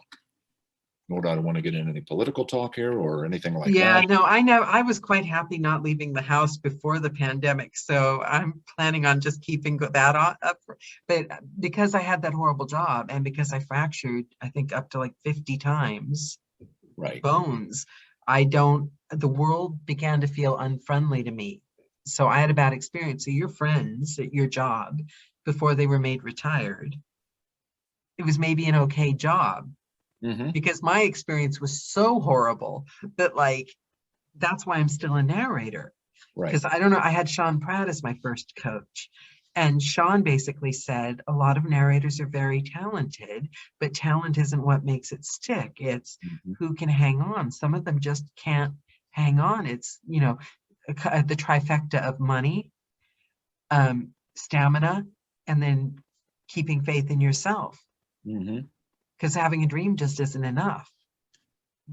Nor do I want to get into any political talk here or anything like Yeah, that. no, I know. I was quite happy not leaving the house before the pandemic, so I'm planning on just keeping that up. But because I had that horrible job and because I fractured, I think up to like 50 times Right. bones, the world began to feel unfriendly to me. So I had a bad experience. So your friends at your job, before they were made retired, it was maybe an okay job, Mm-hmm. because my experience was so horrible that, like, that's why I'm still a narrator. Right. Because I don't know, I had Sean Pratt as my first coach. And Sean basically said a lot of narrators are very talented, but talent isn't what makes it stick. It's who can hang on. Some of them just can't hang on. It's, you know, the trifecta of money, stamina, and then keeping faith in yourself. Mm-hmm. Because having a dream just isn't enough.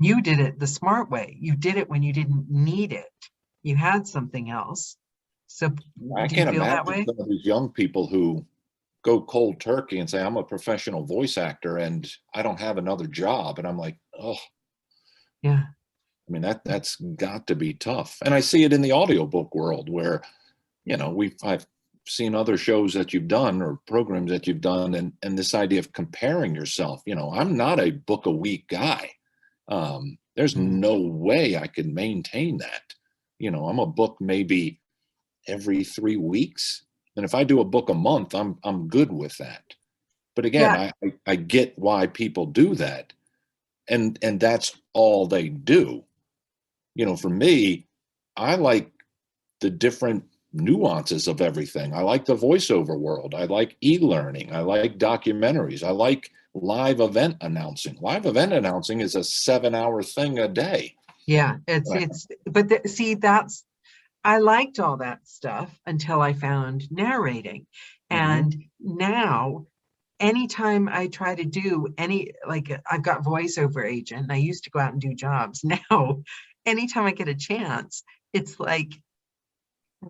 You did it the smart way. You did it when you didn't need it. You had something else. So I do you can't feel that imagine way? some of these young people who go cold turkey and say, I'm a professional voice actor and I don't have another job. And I'm like, oh, Yeah. I mean, that's got to be tough. And I see it in the audiobook world where, you know, I've seen other shows that you've done or programs that you've done, and this idea of comparing yourself. You know, I'm not a book a week guy. There's no way I could maintain that. You know, I'm a book maybe every 3 weeks. And if I do a book a month, I'm good with that. But again, Yeah. I get why people do that. And that's all they do. You know, for me, I like the different nuances of everything. I like the voiceover world. I like e-learning. I like documentaries. I like live event announcing. Live event announcing is a 7-hour thing a day. Yeah. Right. See, I liked all that stuff until I found narrating. And now, anytime I try to do like, I've got voiceover agent, and I used to go out and do jobs. Now, anytime I get a chance, it's like,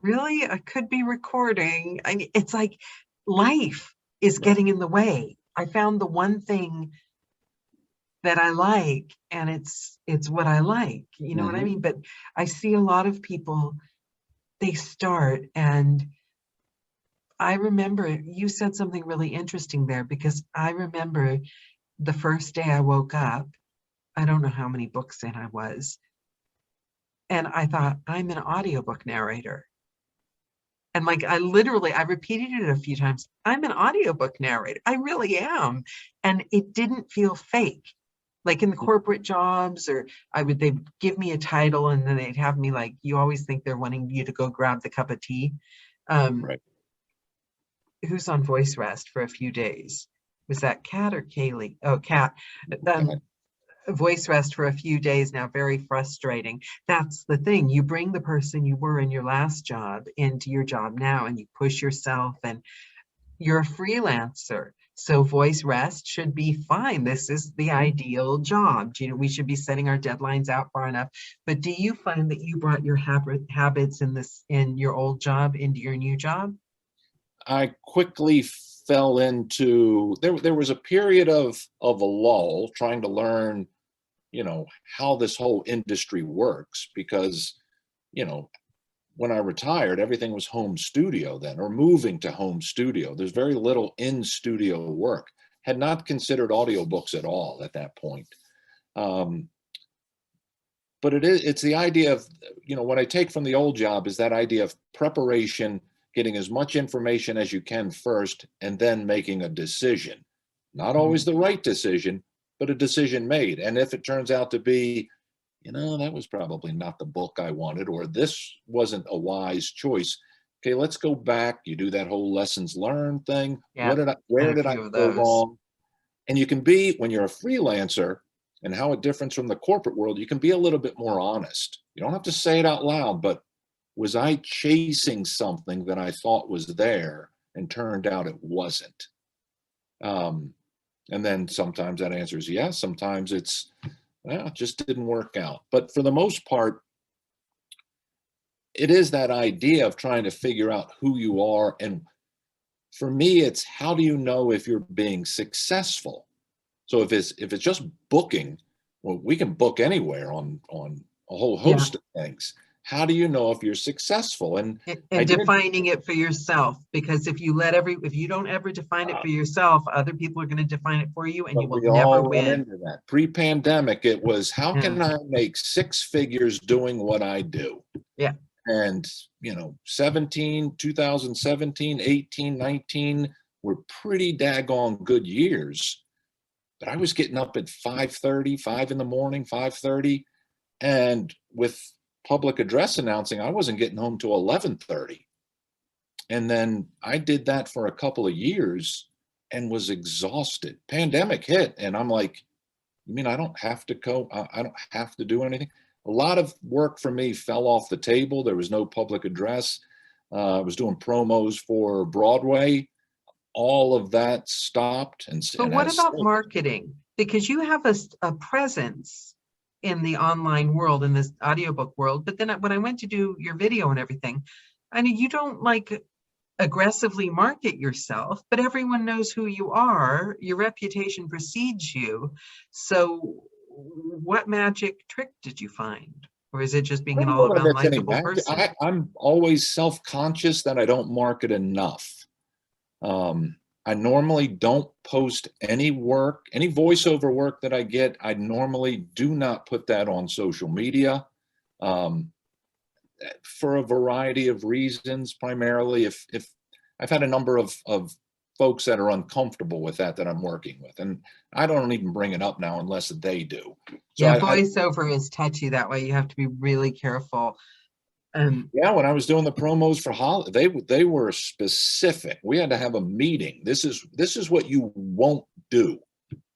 really, I could be recording. It's like life is getting in the way. I found the one thing that I like, and it's what I like. You know what I mean? But I see a lot of people, they start, and I remember you said something really interesting there, because I remember the first day I woke up, I don't know how many books in I was, and I thought, I'm an audiobook narrator. And like, I repeated it a few times. I'm an audiobook narrator. I really am. And it didn't feel fake. Like in the corporate jobs, or they'd give me a title and then they'd have me, like, you always think they're wanting you to go grab the cup of tea. Right. Who's on voice rest for a few days? Was that Kat or Kaylee? Oh, Kat. Voice rest for a few days now, very frustrating. That's the thing. You bring the person you were in your last job into your job now, and you push yourself, and you're a freelancer. So voice rest should be fine. This is the ideal job. You know, we should be setting our deadlines out far enough. But do you find that you brought your habits in your old job into your new job? I quickly fell into, there was a period of a lull trying to learn, how this whole industry works, because, you know, when I retired, everything was home studio then, or moving to home studio. There's very little in studio work. Had not considered audiobooks at all at that point. Um, but it's the idea of, what I take from the old job is that idea of preparation, getting as much information as you can first, and then making a decision. Not always the right decision, but a decision made. And if it turns out to be, that was probably not the book I wanted, or this wasn't a wise choice. Okay, let's go back. You do that whole lessons learned thing. Yeah, Where had a did I few of go those. wrong? And you can be, when you're a freelancer, and how it differs from the corporate world, you can be a little bit more honest. You don't have to say it out loud, but was I chasing something that I thought was there and turned out it wasn't? And then sometimes that answer is yes. Sometimes it's, well, it just didn't work out. But for the most part, it is that idea of trying to figure out who you are. And for me, it's how do you know if you're being successful? So if it's just booking, well, we can book anywhere on a whole Yeah. host of things. How do you know if you're successful? And I And did. defining it for yourself, because if you don't ever define it for yourself, other people are going to define it for you, and you But will we never all run win. into that. Pre-pandemic, it was how Yeah. can I make six figures doing what I do? Yeah. And 2017, 18, 19 were pretty daggone good years. But I was getting up at 5:30, 5 in the morning, 5:30. And with public address announcing, I wasn't getting home till 11:30. And then I did that for a couple of years and was exhausted. Pandemic hit, and I'm like, you mean I don't have to go? I don't have to do anything? A lot of work for me fell off the table. There was no public address. I was doing promos for Broadway. All of that stopped. But And what as about marketing? Because you have a presence in the online world, in this audiobook world. But then when I went to do your video and everything, I mean, you don't like aggressively market yourself, but everyone knows who you are. Your reputation precedes you. So what magic trick did you find? Or is it just I being an don't know all that around it's any likable magic. person? I'm always self-conscious that I don't market enough. I normally don't post any work, any voiceover work that I get. I normally do not put that on social media, for a variety of reasons. Primarily, if I've had a number of folks that are uncomfortable with that I'm working with, and I don't even bring it up now unless they do. So Yeah, I voiceover is touchy that way. You have to be really careful. yeah, when I was doing the promos for they were specific. We had to have a meeting. This is what you won't do.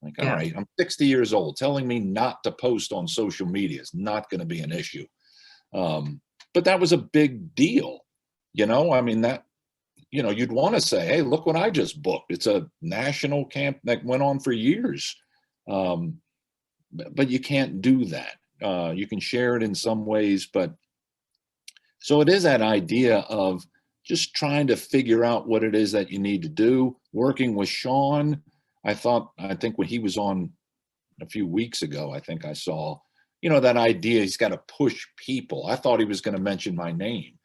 Like, all Yeah. right, I'm 60 years old. Telling me not to post on social media is not going to be an issue. But that was a big deal. I mean, that, you'd want to say, hey, look what I just booked. It's a national camp that went on for years. But you can't do that. You can share it in some ways, but so it is that idea of just trying to figure out what it is that you need to do. Working with Sean, I think when he was on a few weeks ago, I think I saw, that idea he's got to push people. I thought he was going to mention my name.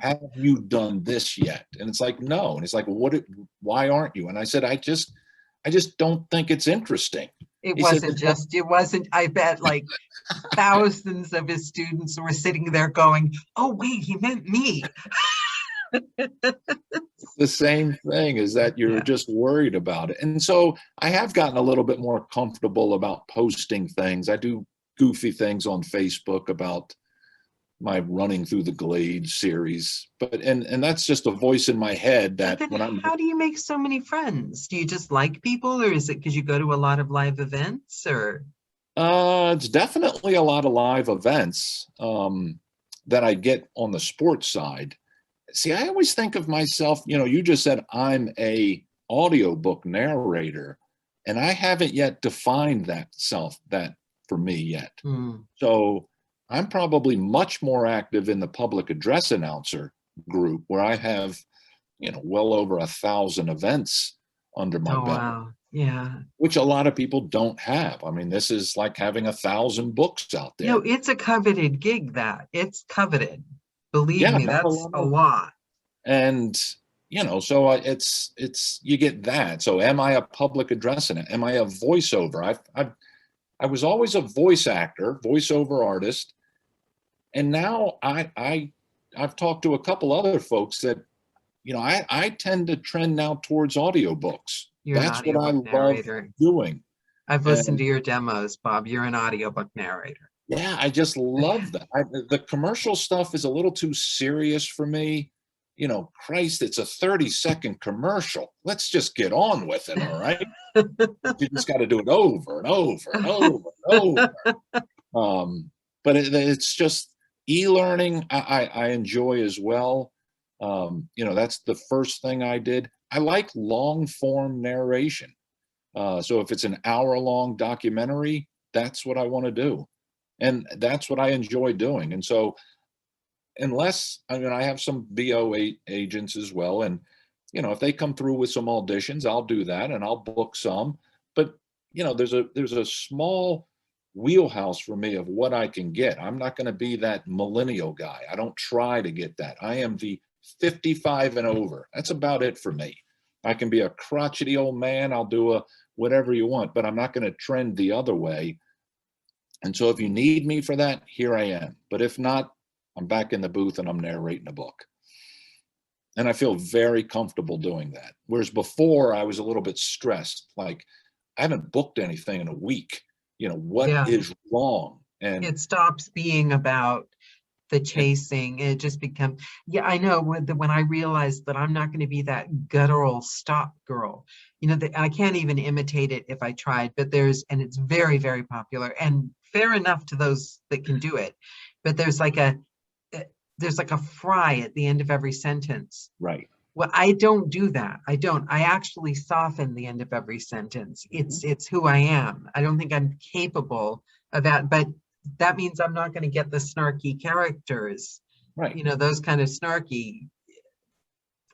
Have you done this yet? And it's like, no. And it's like, well, why aren't you? And I said, I just don't think it's interesting. It He said, wasn't, I bet like thousands of his students were sitting there going, oh, wait, he meant me. the same thing is that you're Yeah. just worried about it. And so I have gotten a little bit more comfortable about posting things. I do goofy things on Facebook about my running through the Glades series, and that's just a voice in my head But that then when I'm how do you make so many friends? Do you just like people, or is it because you go to a lot of live events, or? it's definitely a lot of live events that I get on the sports side. See, I always think of myself, you just said I'm a audiobook narrator, and I haven't yet defined that for me yet. So I'm probably much more active in the public address announcer group, where I have well over 1,000 events under my Oh, belt, wow. Yeah. which a lot of people don't have. I mean, this is like having 1,000 books out there. It's a coveted gig, that. It's coveted. Believe Yeah, me, not a that's lot a of, lot. and so it's you get that. So am I a public address in it? Am I a voiceover? I was always a voice actor, voiceover artist, and now I've talked to a couple other folks that I tend to trend now towards audiobooks. You're an That's what I audiobook love narrator. doing. I've listened And to your demos, Bob. You're an audiobook narrator. yeah, I just love that. The commercial stuff is a little too serious for me. Christ, it's a 30-second commercial. Let's just get on with it, all right? You just got to do it over and over and over and over. But it's just e-learning I enjoy as well. That's the first thing I did. I like long form narration. So if it's an hour-long documentary, that's what I want to do. And that's what I enjoy doing. And so I have some BO agents as well. And, if they come through with some auditions, I'll do that and I'll book some. But, there's a small wheelhouse for me of what I can get. I'm not going to be that millennial guy. I don't try to get that. I am the 55 and over. That's about it for me. I can be a crotchety old man. I'll do whatever you want, but I'm not going to trend the other way. And so if you need me for that, here I am. But if not, I'm back in the booth and I'm narrating a book. And I feel very comfortable doing that. Whereas before I was a little bit stressed, like I haven't booked anything in a week. What Yeah. is wrong? And It stops being about the chasing. It just becomes, yeah, I know when I realized that I'm not going to be that guttural stop girl, I can't even imitate it if I tried, but and it's very, very popular and fair enough to those that can do it. But there's like a fry at the end of every sentence. right. Well, I don't do that. I actually soften the end of every sentence. It's who I am. I don't think I'm capable of that, but that means I'm not going to get the snarky characters, Right. those kind of snarky.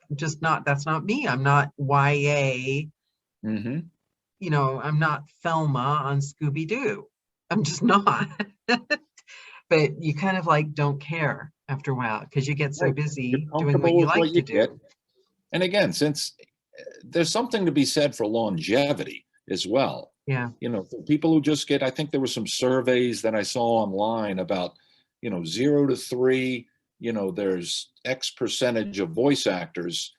That's not me. I'm not YA, Mm-hmm. I'm not Thelma on Scooby-Doo. I'm just not. But you kind of like don't care after a while because you get so Right. You're busy doing what comfortable you with like what to you get. do. And again, since there's something to be said for longevity as well. Yeah. For people who just I think there were some surveys that I saw online about, 0 to 3, there's X percentage of voice actors.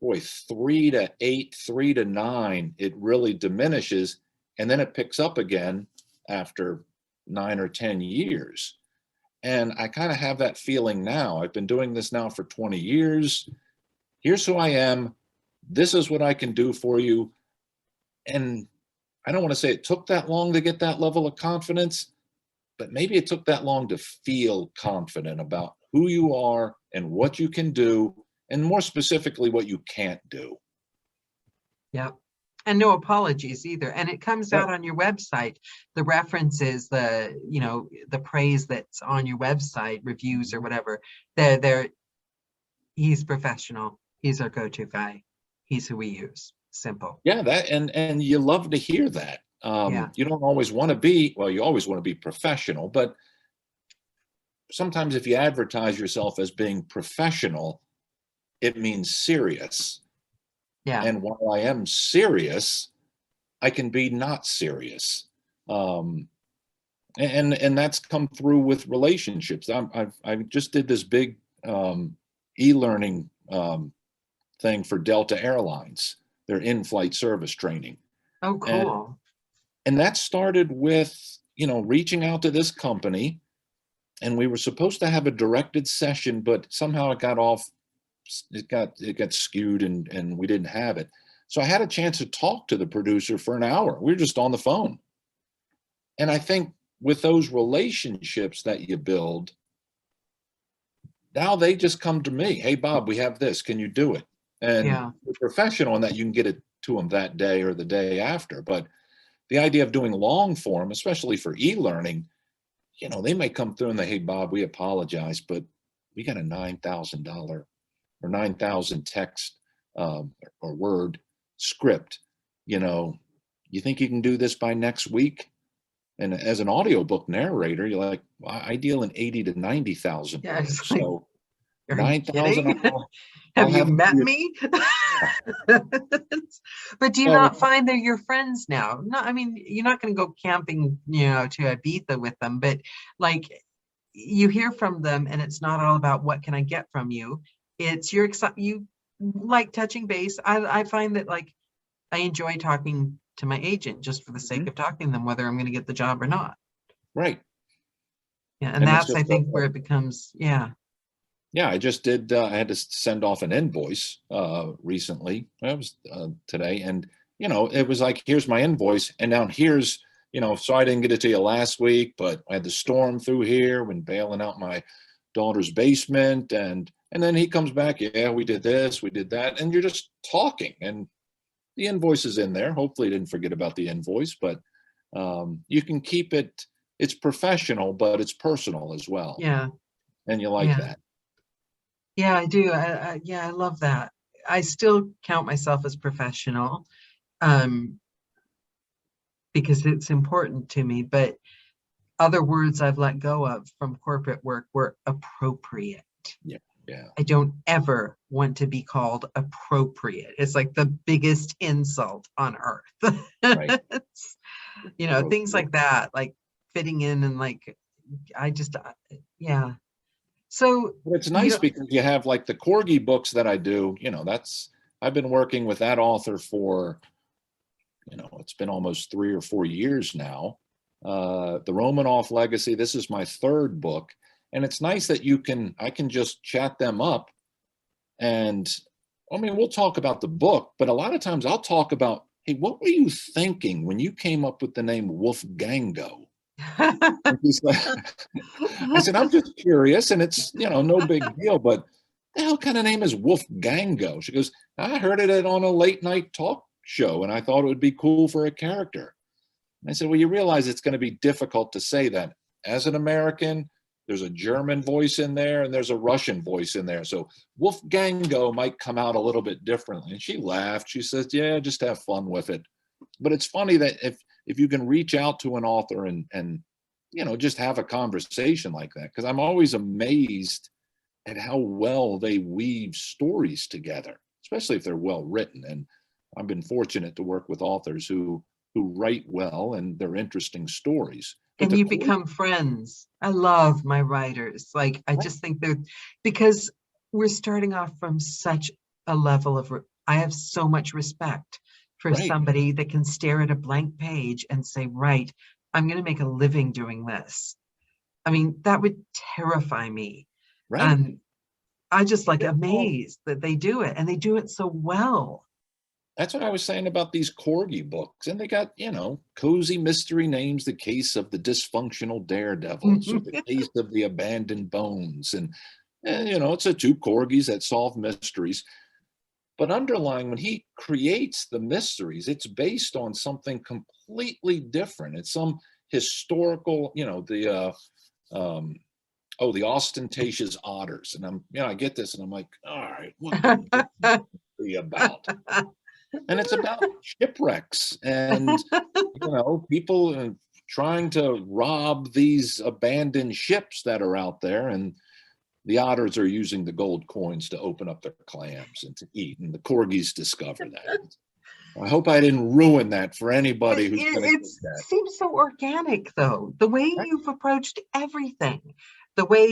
Boy, 3 to 8, 3 to 9, it really diminishes. And then it picks up again after 9 or 10 years. And I kind of have that feeling now. I've been doing this now for 20 years. Here's who I am. This is what I can do for you. And I don't want to say it took that long to get that level of confidence, but maybe it took that long to feel confident about who you are and what you can do, and more specifically, what you can't do. Yeah. And no apologies either. And it comes out on your website, the references, the praise that's on your website, reviews or whatever. He's professional. He's our go-to guy. He's who we use. Simple. Yeah, that and you love to hear that. Yeah. You don't always want to be, well, you always want to be professional, but sometimes if you advertise yourself as being professional, it means serious. Yeah. And while I am serious, I can be not serious. And that's come through with relationships. I just did this big e-learning thing for Delta Airlines, their in-flight service training. Oh, cool. And that started with, reaching out to this company, and we were supposed to have a directed session, but somehow it got skewed and we didn't have it. So I had a chance to talk to the producer for an hour. We were just on the phone. And I think with those relationships that you build, now they just come to me. Hey, Bob, we have this. Can you do it? And you're professional in that you can get it to them that day or the day after. But the idea of doing long form, especially for e-learning, they may come through and they, hey, Bob, we apologize, but we got a $9,000 or 9,000 text or word script, you know, you think you can do this by next week? And as an audiobook narrator, you're like, well, I deal in 80 to 90,000 Yeah, words. it's like, So are you 9,000, kidding? I'll Have you have met you. me? But do you Well, not find they're your friends now? No, I mean, you're not going to go camping, to Ibiza with them, but like you hear from them and it's not all about what can I get from you. It's you're excited, you like touching base. I find that like I enjoy talking to my agent just for the sake mhm, of talking to them, whether I'm going to get the job or not. right. Yeah. And And it's that's, I just, think, where it becomes, yeah. yeah, I just did, I had to send off an invoice recently. That was today. And, you know, it was like, here's my invoice. And now here's, you know, so I didn't get it to you last week, but I had the storm through here when bailing out my daughter's basement. And then he comes back, yeah, we did this, we did that. And you're just talking. And the invoice is in there. Hopefully, you didn't forget about the invoice, but you can keep it. It's professional, but it's personal as well, Yeah. and you like Yeah. that, Yeah, I do. Yeah, I love that. I still count myself as professional, um, because it's important to me, but other words I've let go of from corporate work were appropriate. yeah, yeah, I don't ever want to be called appropriate. It's like the biggest insult on earth. right. Things Appropriate. like that, like fitting in and like, I just, yeah. So, But it's you nice know, because you have like the corgi books that I do. You know, that's I've been working with that author for, you know, it's been almost 3 or 4 years now. The Romanoff Legacy. This is my third book, and it's nice that I can just chat them up. And I mean, we'll talk about the book, but a lot of times I'll talk about, hey, what were you thinking when you came up with the name Wolfgango? And he's like, I said, I'm just curious, and it's, you know, no big deal, but the hell kind of name is Wolfgango? She goes, I heard it on a late night talk show, and I thought it would be cool for a character. And I said, well, you realize it's going to be difficult to say that. As an American, there's a German voice in there and there's a Russian voice in there. So Wolfgango might come out a little bit differently. And she laughed. She says, yeah, just have fun with it. But it's funny that if you can reach out to an author and you know, just have a conversation like that, because I'm always amazed at how well they weave stories together, especially if they're well written. And I've been fortunate to work with authors who write well and they're interesting stories. But and the you core, become friends. I love my writers. Like, I right, just think they're, because we're starting off from such a level of, I have so much respect for right, somebody that can stare at a blank page and say, right, I'm going to make a living doing this. I mean, that would terrify me. right. Um, I just like Well, amazed that they do it and they do it so well. that's what I was saying about these corgi books. And they got, you know, cozy mystery names, the case of the dysfunctional daredevils or the case of the abandoned bones. And you know, it's a two corgis that solve mysteries. But underlying, when he creates the mysteries, it's based on something completely different. It's some historical, you know, um, the ostentatious otters. And you know, I get this and I'm like, all right, what could this be about? And it's about shipwrecks and, you know, people trying to rob these abandoned ships that are out there. And the otters are using the gold coins to open up their clams and to eat. And the corgis discover that. I hope I didn't ruin that for anybody who's going to It get that. seems so organic, though. The way Right, you've approached everything, the way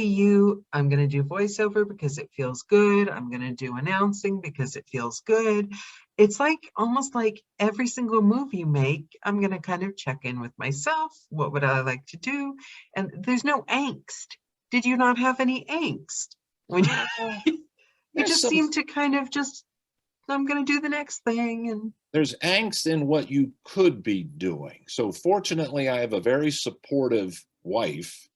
I'm going to do voiceover because it feels good. I'm going to do announcing because it feels good. It's like almost like every single move you make, I'm going to kind of check in with myself. What would I like to do? And there's no angst. Did you not have any angst when Uh, you there's just some seem to kind of just, I'm going to do the next thing? And there's angst in what you could be doing. So fortunately, I have a very supportive wife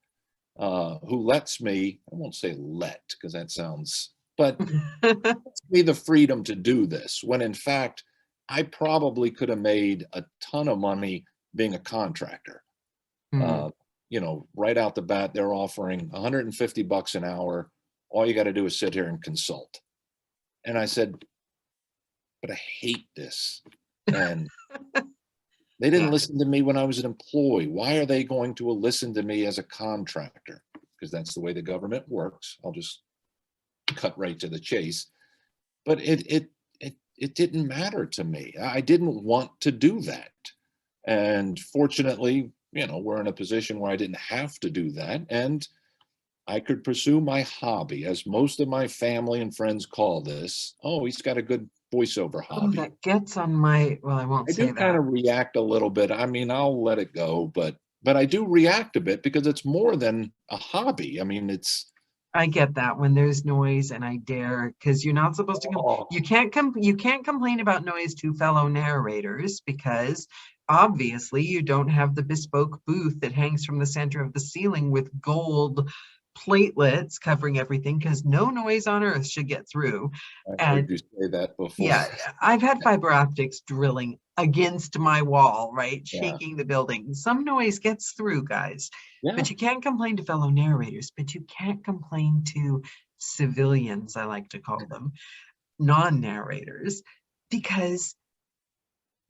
who lets me, I won't say let because that sounds, but lets me the freedom to do this when in fact, I probably could have made a ton of money being a contractor. Hmm. Uh, you know, right out the bat, they're offering $150 an hour. All you got to do is sit here and consult. And I said, but I hate this. And they didn't Yeah. listen to me when I was an employee. Why are they going to listen to me as a contractor? Because that's the way the government works. I'll just cut right to the chase. But it didn't matter to me. I didn't want to do that. And fortunately, we're in a position where I didn't have to do that. And I could pursue my hobby, as most of my family and friends call this. Oh, he's got a good voiceover Oh, hobby. that gets on my, well, I won't I say do kind that. of react a little bit. I mean, I'll let it go, but I do react a bit because it's more than a hobby. I mean, it's I get that when there's noise and I dare, because you're not supposed to oh, you can't complain about noise to fellow narrators because obviously you don't have the bespoke booth that hangs from the center of the ceiling with gold platelets covering everything because no noise on earth should get through. I've heard And you say that before. yeah, I've had fiber optics drilling against my wall, right? Yeah, Shaking the building. Some noise gets through, guys. yeah, But you can't complain to fellow narrators, but you can't complain to civilians, I like to call them, non-narrators, because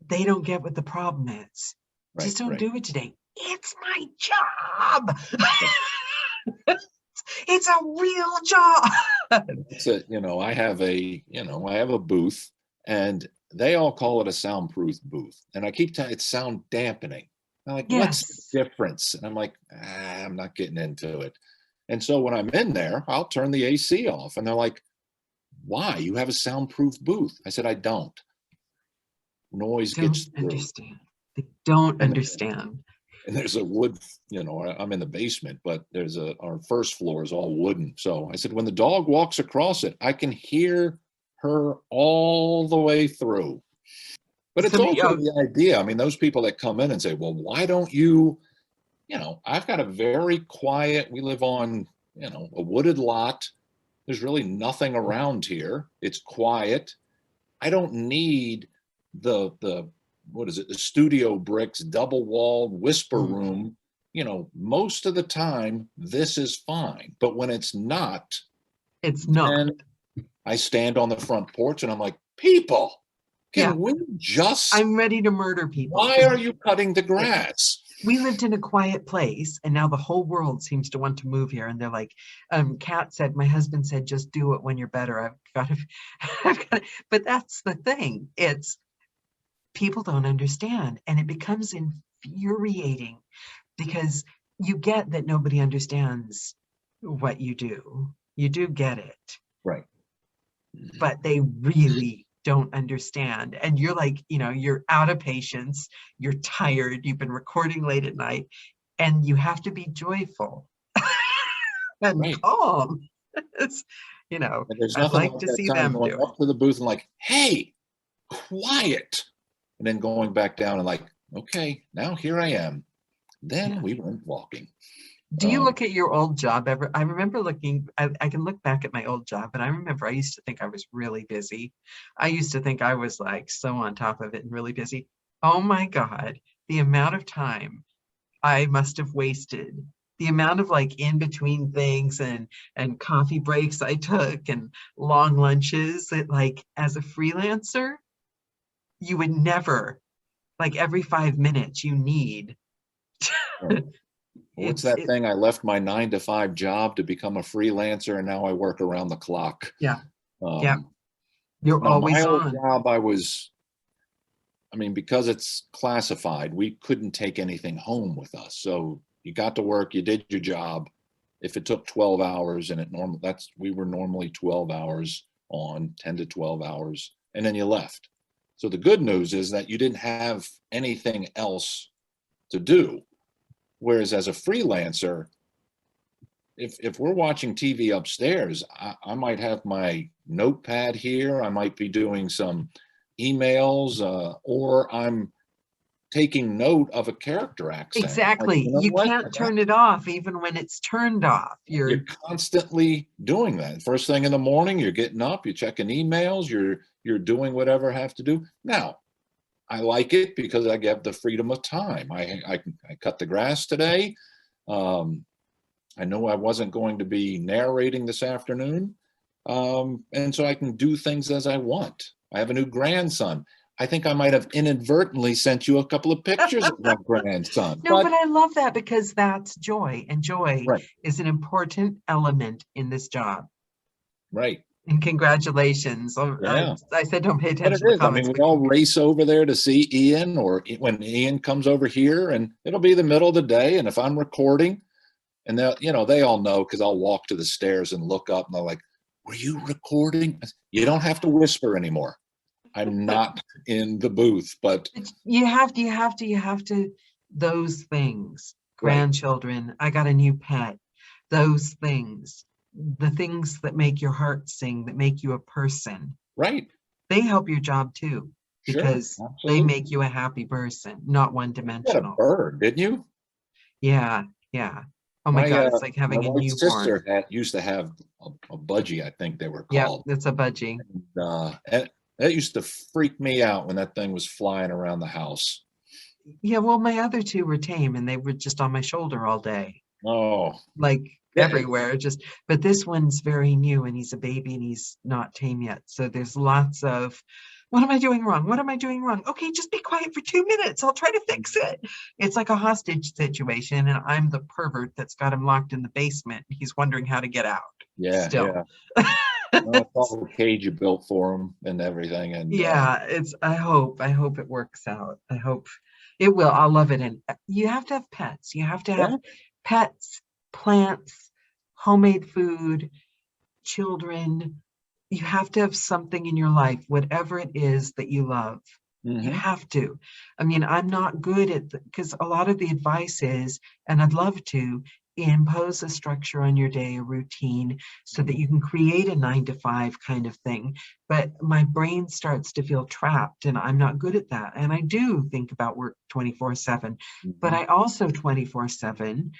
they don't get what the problem is. right, Just don't right. do it today. It's my job. It's a real job. It's I have a booth, and they all call it a soundproof booth. And I keep telling it's sound dampening. I'm like, what's the Yes. difference? And I'm like, I'm not getting into it. And so when I'm in there, I'll turn the AC off. And they're like, why? You have a soundproof booth. I said, I don't. Noise Don't gets through. understand. They don't And understand. and there's a wood, I'm in the basement, but our first floor is all wooden. So I said, when the dog walks across it, I can hear her all the way through. But it's Somebody, also the idea. I mean, those people that come in and say, well, why don't you, I've got a very quiet, we live on, a wooded lot. There's really nothing around here. It's quiet. I don't need the what is it, the studio bricks, double walled whisper room. Most of the time this is fine. But when it's not, it's not. then I stand on the front porch and I'm like, people, Yeah, can we just, I'm ready to murder people why because are you cutting the grass? we lived in a quiet place and now the whole world seems to want to move here. And they're like, Kat said, my husband said, just do it when you're better. I've got to, but that's the thing. It's people don't understand and it becomes infuriating because you get that nobody understands what you do. You do get it, Right. but they really don't understand. And you're like, you're out of patience, you're tired, you've been recording late at night, and you have to be joyful and Right. calm. And there's I'd nothing like like to that see time them going do it. up to the booth and like, hey, quiet. And then going back down and like, okay, now here I am. Then Yeah. we went walking. Do you Um, look at your old job ever? I remember I can look back at my old job, but I remember I used to think I was really busy. I used to think I was like so on top of it and really busy. Oh my God, the amount of time I must have wasted, the amount of like in between things and coffee breaks I took and long lunches that like as a freelancer, you would never, like every 5 minutes you need. what's It's that it thing? I left my 9 to 5 job to become a freelancer, and now I work around the clock. yeah, yeah. Um, You're no, my always old on. job, I mean, because it's classified, we couldn't take anything home with us. So you got to work, you did your job. If it took 12 hours and we were normally 12 hours on, 10 to 12 hours, and then you left. So the good news is that you didn't have anything else to do. Whereas as a freelancer, if we're watching TV upstairs, I might have my notepad here. I might be doing some emails, or I'm taking note of a character accent. Like, Exactly. you know You what? can't turn it off even when it's turned off. You're constantly doing that. First thing in the morning, you're getting up, you're checking emails, you're doing whatever I have to do. Now, I like it because I get the freedom of time. I cut the grass today. I know I wasn't going to be narrating this afternoon. And so I can do things as I want. I have a new grandson. I think I might have inadvertently sent you a couple of pictures of my grandson, No, but but I love that because that's joy, and joy right, is an important element in this job. right. And congratulations. Yeah. I said don't pay But it attention to the is. I mean, comments, we but all race over there to see Ian, or when Ian comes over here, and it'll be the middle of the day. And if I'm recording, and they all know because I'll walk to the stairs and look up, and they're like, "Were you recording?" You don't have to whisper anymore. I'm not in the booth, but you have to, those things, right, grandchildren, I got a new pet, those things, the things that make your heart sing, that make you a person, right, they help your job too, sure, because they absolutely. make you a happy person, not one You got a dimensional. bird, didn't you? Yeah, yeah. Oh my My God, it's like my having a wife's newborn. sister used to have a budgie, I think they were Yep, called. it's a budgie. And that used to freak me out when that thing was flying around the house. Yeah, well, my other two were tame and they were just on my shoulder all day, Oh, like yeah, everywhere. Just, but this one's very new and he's a baby and he's not tame yet. So there's lots of, what am I doing wrong? What am I doing wrong? Okay, just be quiet for 2 minutes. I'll try to fix it. It's like a hostage situation, and I'm the pervert that's got him locked in the basement. He's wondering how to get out yeah, still. yeah. Well, it's all the cage you built for him and everything, and Yeah, I hope it works out. I hope it will. I'll love it. And you have to have pets. You have to have yeah, pets, plants, homemade food, children. You have to have something in your life, whatever it is that you love. You hmm, have to. I mean, I'm not good at, because a lot of the advice is, and I'd love to impose a structure on your day, a routine, so that you can create a 9 to 5 kind of thing. But my brain starts to feel trapped, and I'm not good at that. And I do think about work 24/7, but hmm, I also 24/7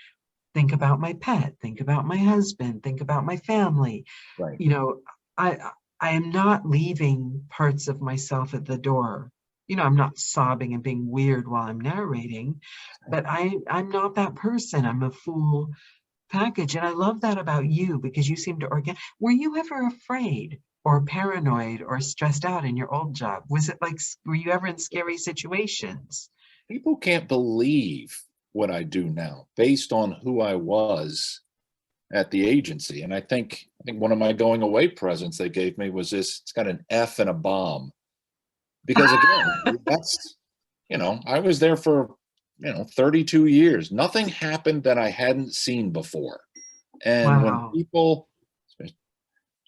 think about my pet, think about my husband, think about my family. right. You know, I am not leaving parts of myself at the door. I'm not sobbing and being weird while I'm narrating, but I'm not that person. I'm a full package. And I love that about you because you seem to were you ever afraid or paranoid or stressed out in your old job? Was it like, were you ever in scary situations? People can't believe what I do now based on who I was at the agency. And I think one of my going away presents they gave me was this. It's got an F and a bomb because again, that's I was there for 32 years. Nothing happened that I hadn't seen before. And when Wow. people,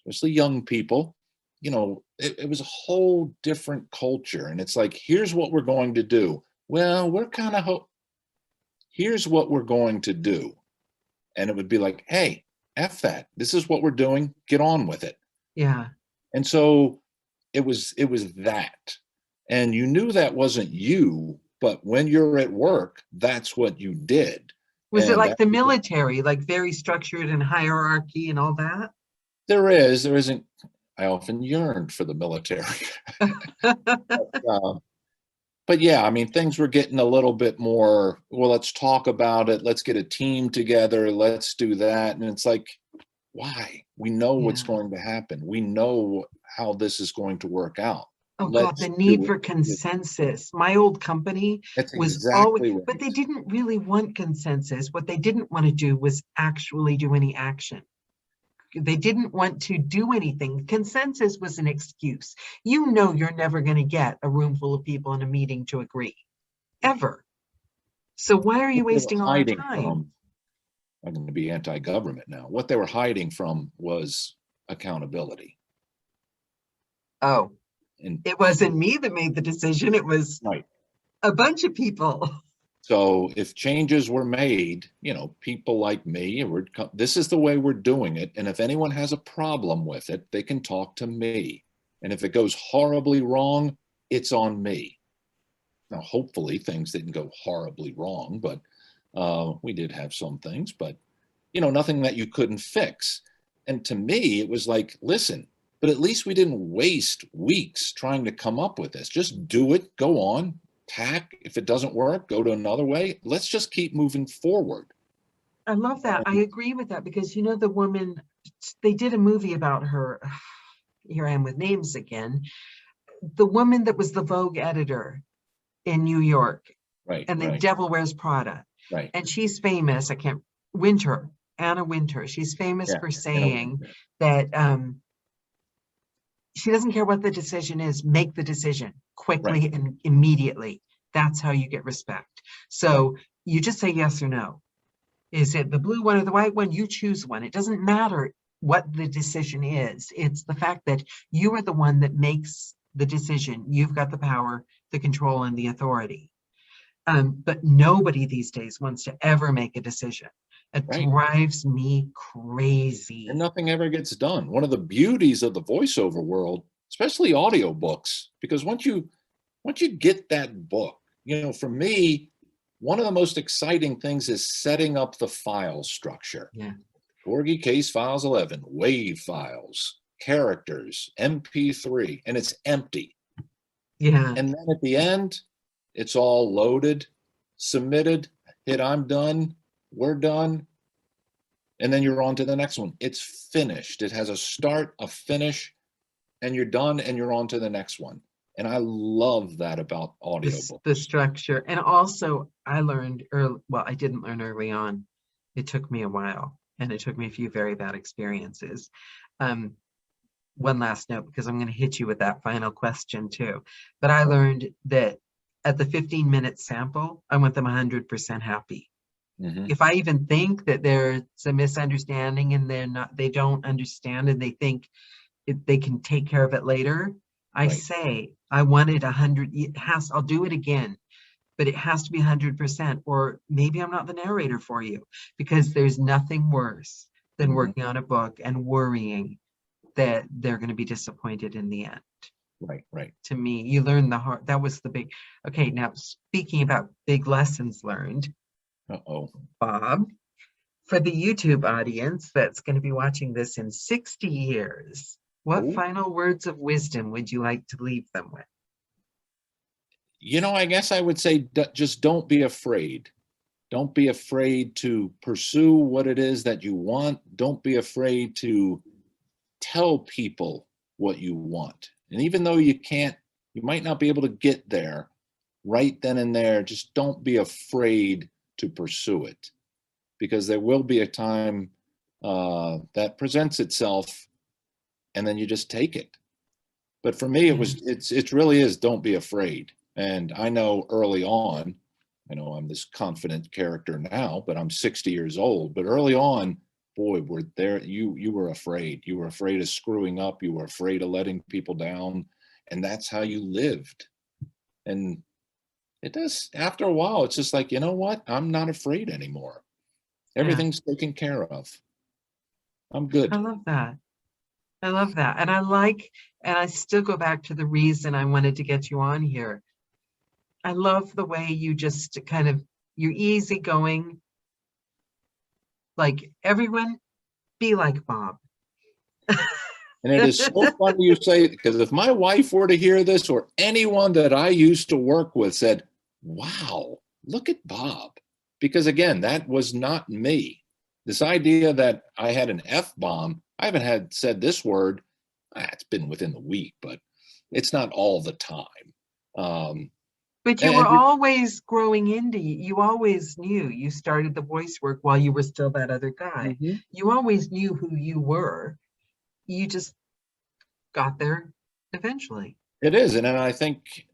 especially young people, it was a whole different culture. And it's like, here's what we're going to do. Well, we're kind of here's what we're going to do. And it would be like, hey, F that. This is what we're doing. Get on with it. Yeah. And so it was that. And you knew that wasn't you, but when you're at work, that's what you did. Was it And like the military, like very structured and hierarchy and all that? there isn't, I often yearned for the military. uh, but yeah, I mean, things were getting a little bit more, well, let's talk about it. Let's get a team together. Let's do that. And it's like, why? We know what's Yeah. going to happen. We know how this is going to work out. Oh God, the Let's need do for it. consensus. My old company That's was always, exactly but they right. didn't really want consensus. What they didn't want to do was actually do any action. They didn't want to do anything. Consensus was an excuse. You're never going to get a room full of people in a meeting to agree, ever. So why are you What they were wasting all our hiding time? from, I'm going to be anti-government now. What they were hiding from was accountability. Oh, And it wasn't me that made the decision. It was right. a bunch of people. So if changes were made, people like me, this is the way we're doing it. And if anyone has a problem with it, they can talk to me. And if it goes horribly wrong, it's on me. Now, hopefully things didn't go horribly wrong, but we did have some things, but nothing that you couldn't fix. And to me, it was like, listen, but at least we didn't waste weeks trying to come up with this. Just do it, go on, tack. If it doesn't work, go to another way. Let's just keep moving forward. I love that. I agree with that because the woman they did a movie about her. Here I am with names again. The woman that was the Vogue editor in New York, Right, and the right, Devil Wears Prada. right. And she's famous. I can't, Winter, Anna Winter. She's famous Yeah, for in a saying winter. that she doesn't care what the decision is, make the decision Right, quickly and immediately. That's how you get respect. right. So you just say yes or no. Is it the blue one or the white one? You choose one. It doesn't matter what the decision is. It's the fact that you are the one that makes the decision. You've got the power, the control, and the authority. But nobody these days wants to ever make a decision. It Right. drives me And crazy. nothing ever gets done. One of the beauties of the voiceover world, especially audiobooks, because once you get that book, for me, one of the most exciting things is setting up the file structure. Yeah. Corgi case files 11, WAV files, characters, MP3, and it's empty. Yeah. And then at the end, it's all loaded, submitted, hit I'm done, we're done, and then you're on to the next one. It's finished. It has a start, a finish, and you're done and you're on to the next one. And I love that about The audiobooks. structure. And also, I learned early, well, I didn't learn early on. It took me a while, and it took me a few very bad experiences. One last note, because I'm going to hit you with that final question too. But I learned that at the 15-minute sample, I want them 100% happy. Mm-hmm. If I even think that there's a misunderstanding and they don't understand and they think they can take care of it later, I Right. say, I wanted 100, I'll do it again, but it has to be 100%, or maybe I'm not the narrator for you, because there's nothing worse than Mm-hmm. working on a book and worrying that they're going to be disappointed in the end. Right, right. To me, you learn the hard, that was the big, okay, now speaking about big lessons learned, Uh-oh. Bob, for the YouTube audience that's going to be watching this in 60 years, what Oh. final words of wisdom would you like to leave them with? I guess I would say just don't be afraid. Don't be afraid to pursue what it is that you want. Don't be afraid to tell people what you want. And even though you might not be able to get there right then and there, just don't be afraid to pursue it, because there will be a time that presents itself, and then you just take it. But for me, it really is don't be afraid. And I know early on, I know I'm this confident character now, but I'm 60 years old. But early on, boy, you were afraid. You were afraid of screwing up. You were afraid of letting people down. And that's how you lived. And it does, after a while, it's just like, you know what? I'm not afraid anymore. Everything's taken care of. I'm good. I love that. I love that. And I still go back to the reason I wanted to get you on here. I love the way you just you're easygoing. Like, everyone, be like Bob. And it is so funny you say it, because if my wife were to hear this, or anyone that I used to work with said, wow, look at Bob. Because again, that was not me. This idea that I had an F-bomb, I haven't had said this word, it's been within the week, but it's not all the time. But you were always growing into, you always knew you started the voice work while you were still that other guy. Mm-hmm. You always knew who you were. You just got there eventually. It is. And then I think,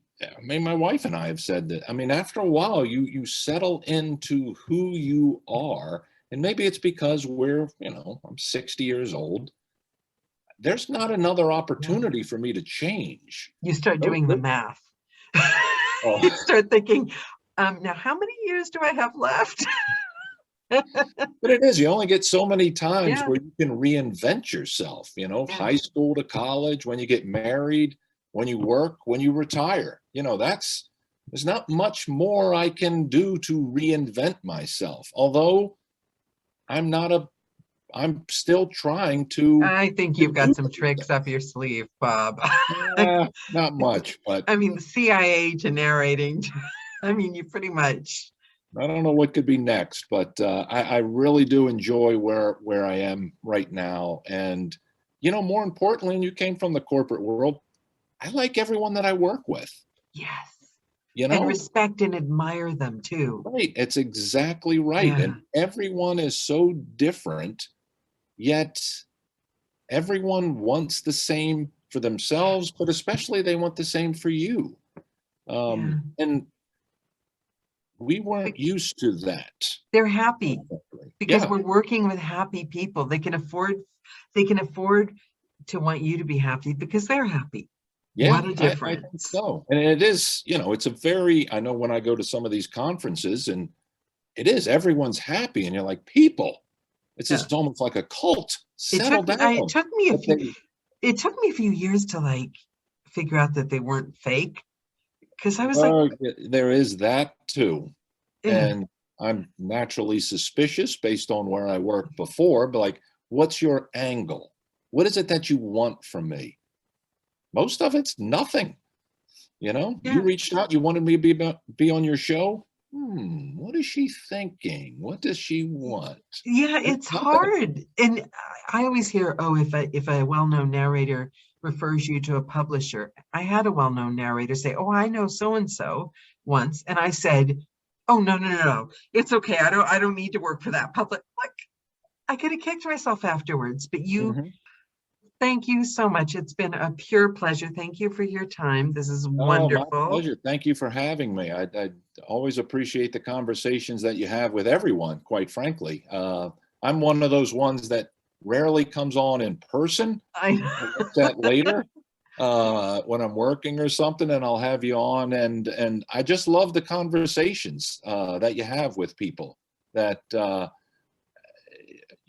my wife and I have said that, after a while, you settle into who you are. And maybe it's because I'm 60 years old. There's not another opportunity for me to change. You start doing the math. Oh. You start thinking, now how many years do I have left? But it is, you only get so many times where you can reinvent yourself, high school to college, when you get married, when you work, when you retire. There's not much more I can do to reinvent myself. Although I'm still trying to. I think you've got some tricks up your sleeve, Bob. Not much, but the CIA to narrating. You pretty much I don't know what could be next, but I really do enjoy where I am right now. And, more importantly, and you came from the corporate world, I like everyone that I work with, Yes. you And know? respect and admire them too. Right. It's exactly right. Yeah. And everyone is so different, yet everyone wants the same for themselves, but especially they want the same for you. Yeah. And we weren't Be- used to that. They're happy because Yeah. we're working with happy people. They can afford to want you to be happy because they're happy. Yeah, What a I think difference. so. And it is, it's a very, I know when I go to some of these conferences and it is, everyone's happy and you're like, people, it's Yeah. just almost like a cult. It Settle took me I, down. But it took me a few years to like figure out that they weren't fake because I was like, there is that too. yeah, And I'm naturally suspicious based on where I worked before, but like, what's your angle? What is it that you want from me? Most of it's nothing. You yeah. reached out, you wanted me to be on your show. What is she thinking? What does she want? Yeah, It's it's nothing. hard. And I always hear, oh, if a well-known narrator refers you to a publisher. I had a well-known narrator say, oh, I know so and so once, and I said, oh, no, no, no, no, it's okay. I don't need to work for that public. Like, I could have kicked myself afterwards. But Mhm. thank you so much. It's been a pure pleasure. Thank you for your time. This is Oh, my wonderful. pleasure. Thank you for having me. I always appreciate the conversations that you have with everyone, quite frankly. I'm one of those ones that rarely comes on in person. I I'll watch that later when I'm working or something, and I'll have you on. And I just love the conversations that you have with people. That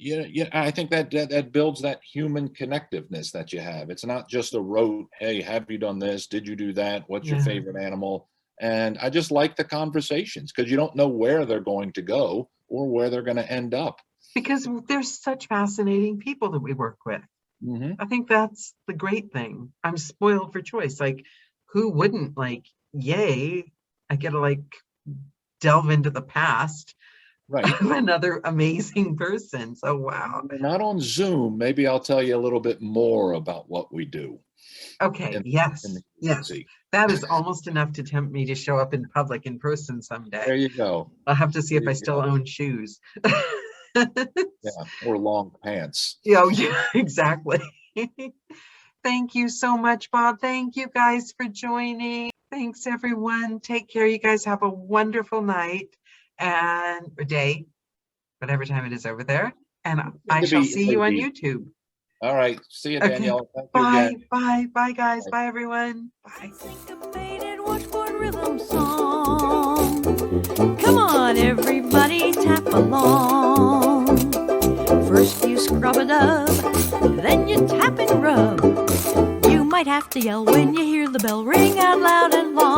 yeah, I think that builds that human connectiveness that you have. It's not just a rote, hey, have you done this? Did you do that? What's your yeah. favorite animal? And I just like the conversations because you don't know where they're going to go or where they're going to end up. Because there's such fascinating people that we work with. Hmm. I think that's the great thing. I'm spoiled for choice. Like, who wouldn't like, yay, I get to like delve into the past Right. of another amazing person. So wow. When we're not on Zoom, maybe I'll tell you a little bit more about what we do Okay, in the yes, yes. agency. That is almost enough to tempt me to show up in public in person There someday. you go. I'll have to see There if I you still go. own shoes. Yeah. Or long pants. Yeah, exactly. Thank you so much, Bob. Thank you guys for joining. Thanks, everyone. Take care. You guys have a wonderful night or day, whatever time it is over there. And Good I to shall be see you on ladies. YouTube. All right. See you, Okay. Daniela. Thank you Bye. again. Bye. Bye, guys. Bye. Bye, everyone. Bye. Syncopated washboard rhythm song. Come on, everybody, tap along. First you scrub a dub, then you tap and rub. You might have to yell when you hear the bell ring out loud and long.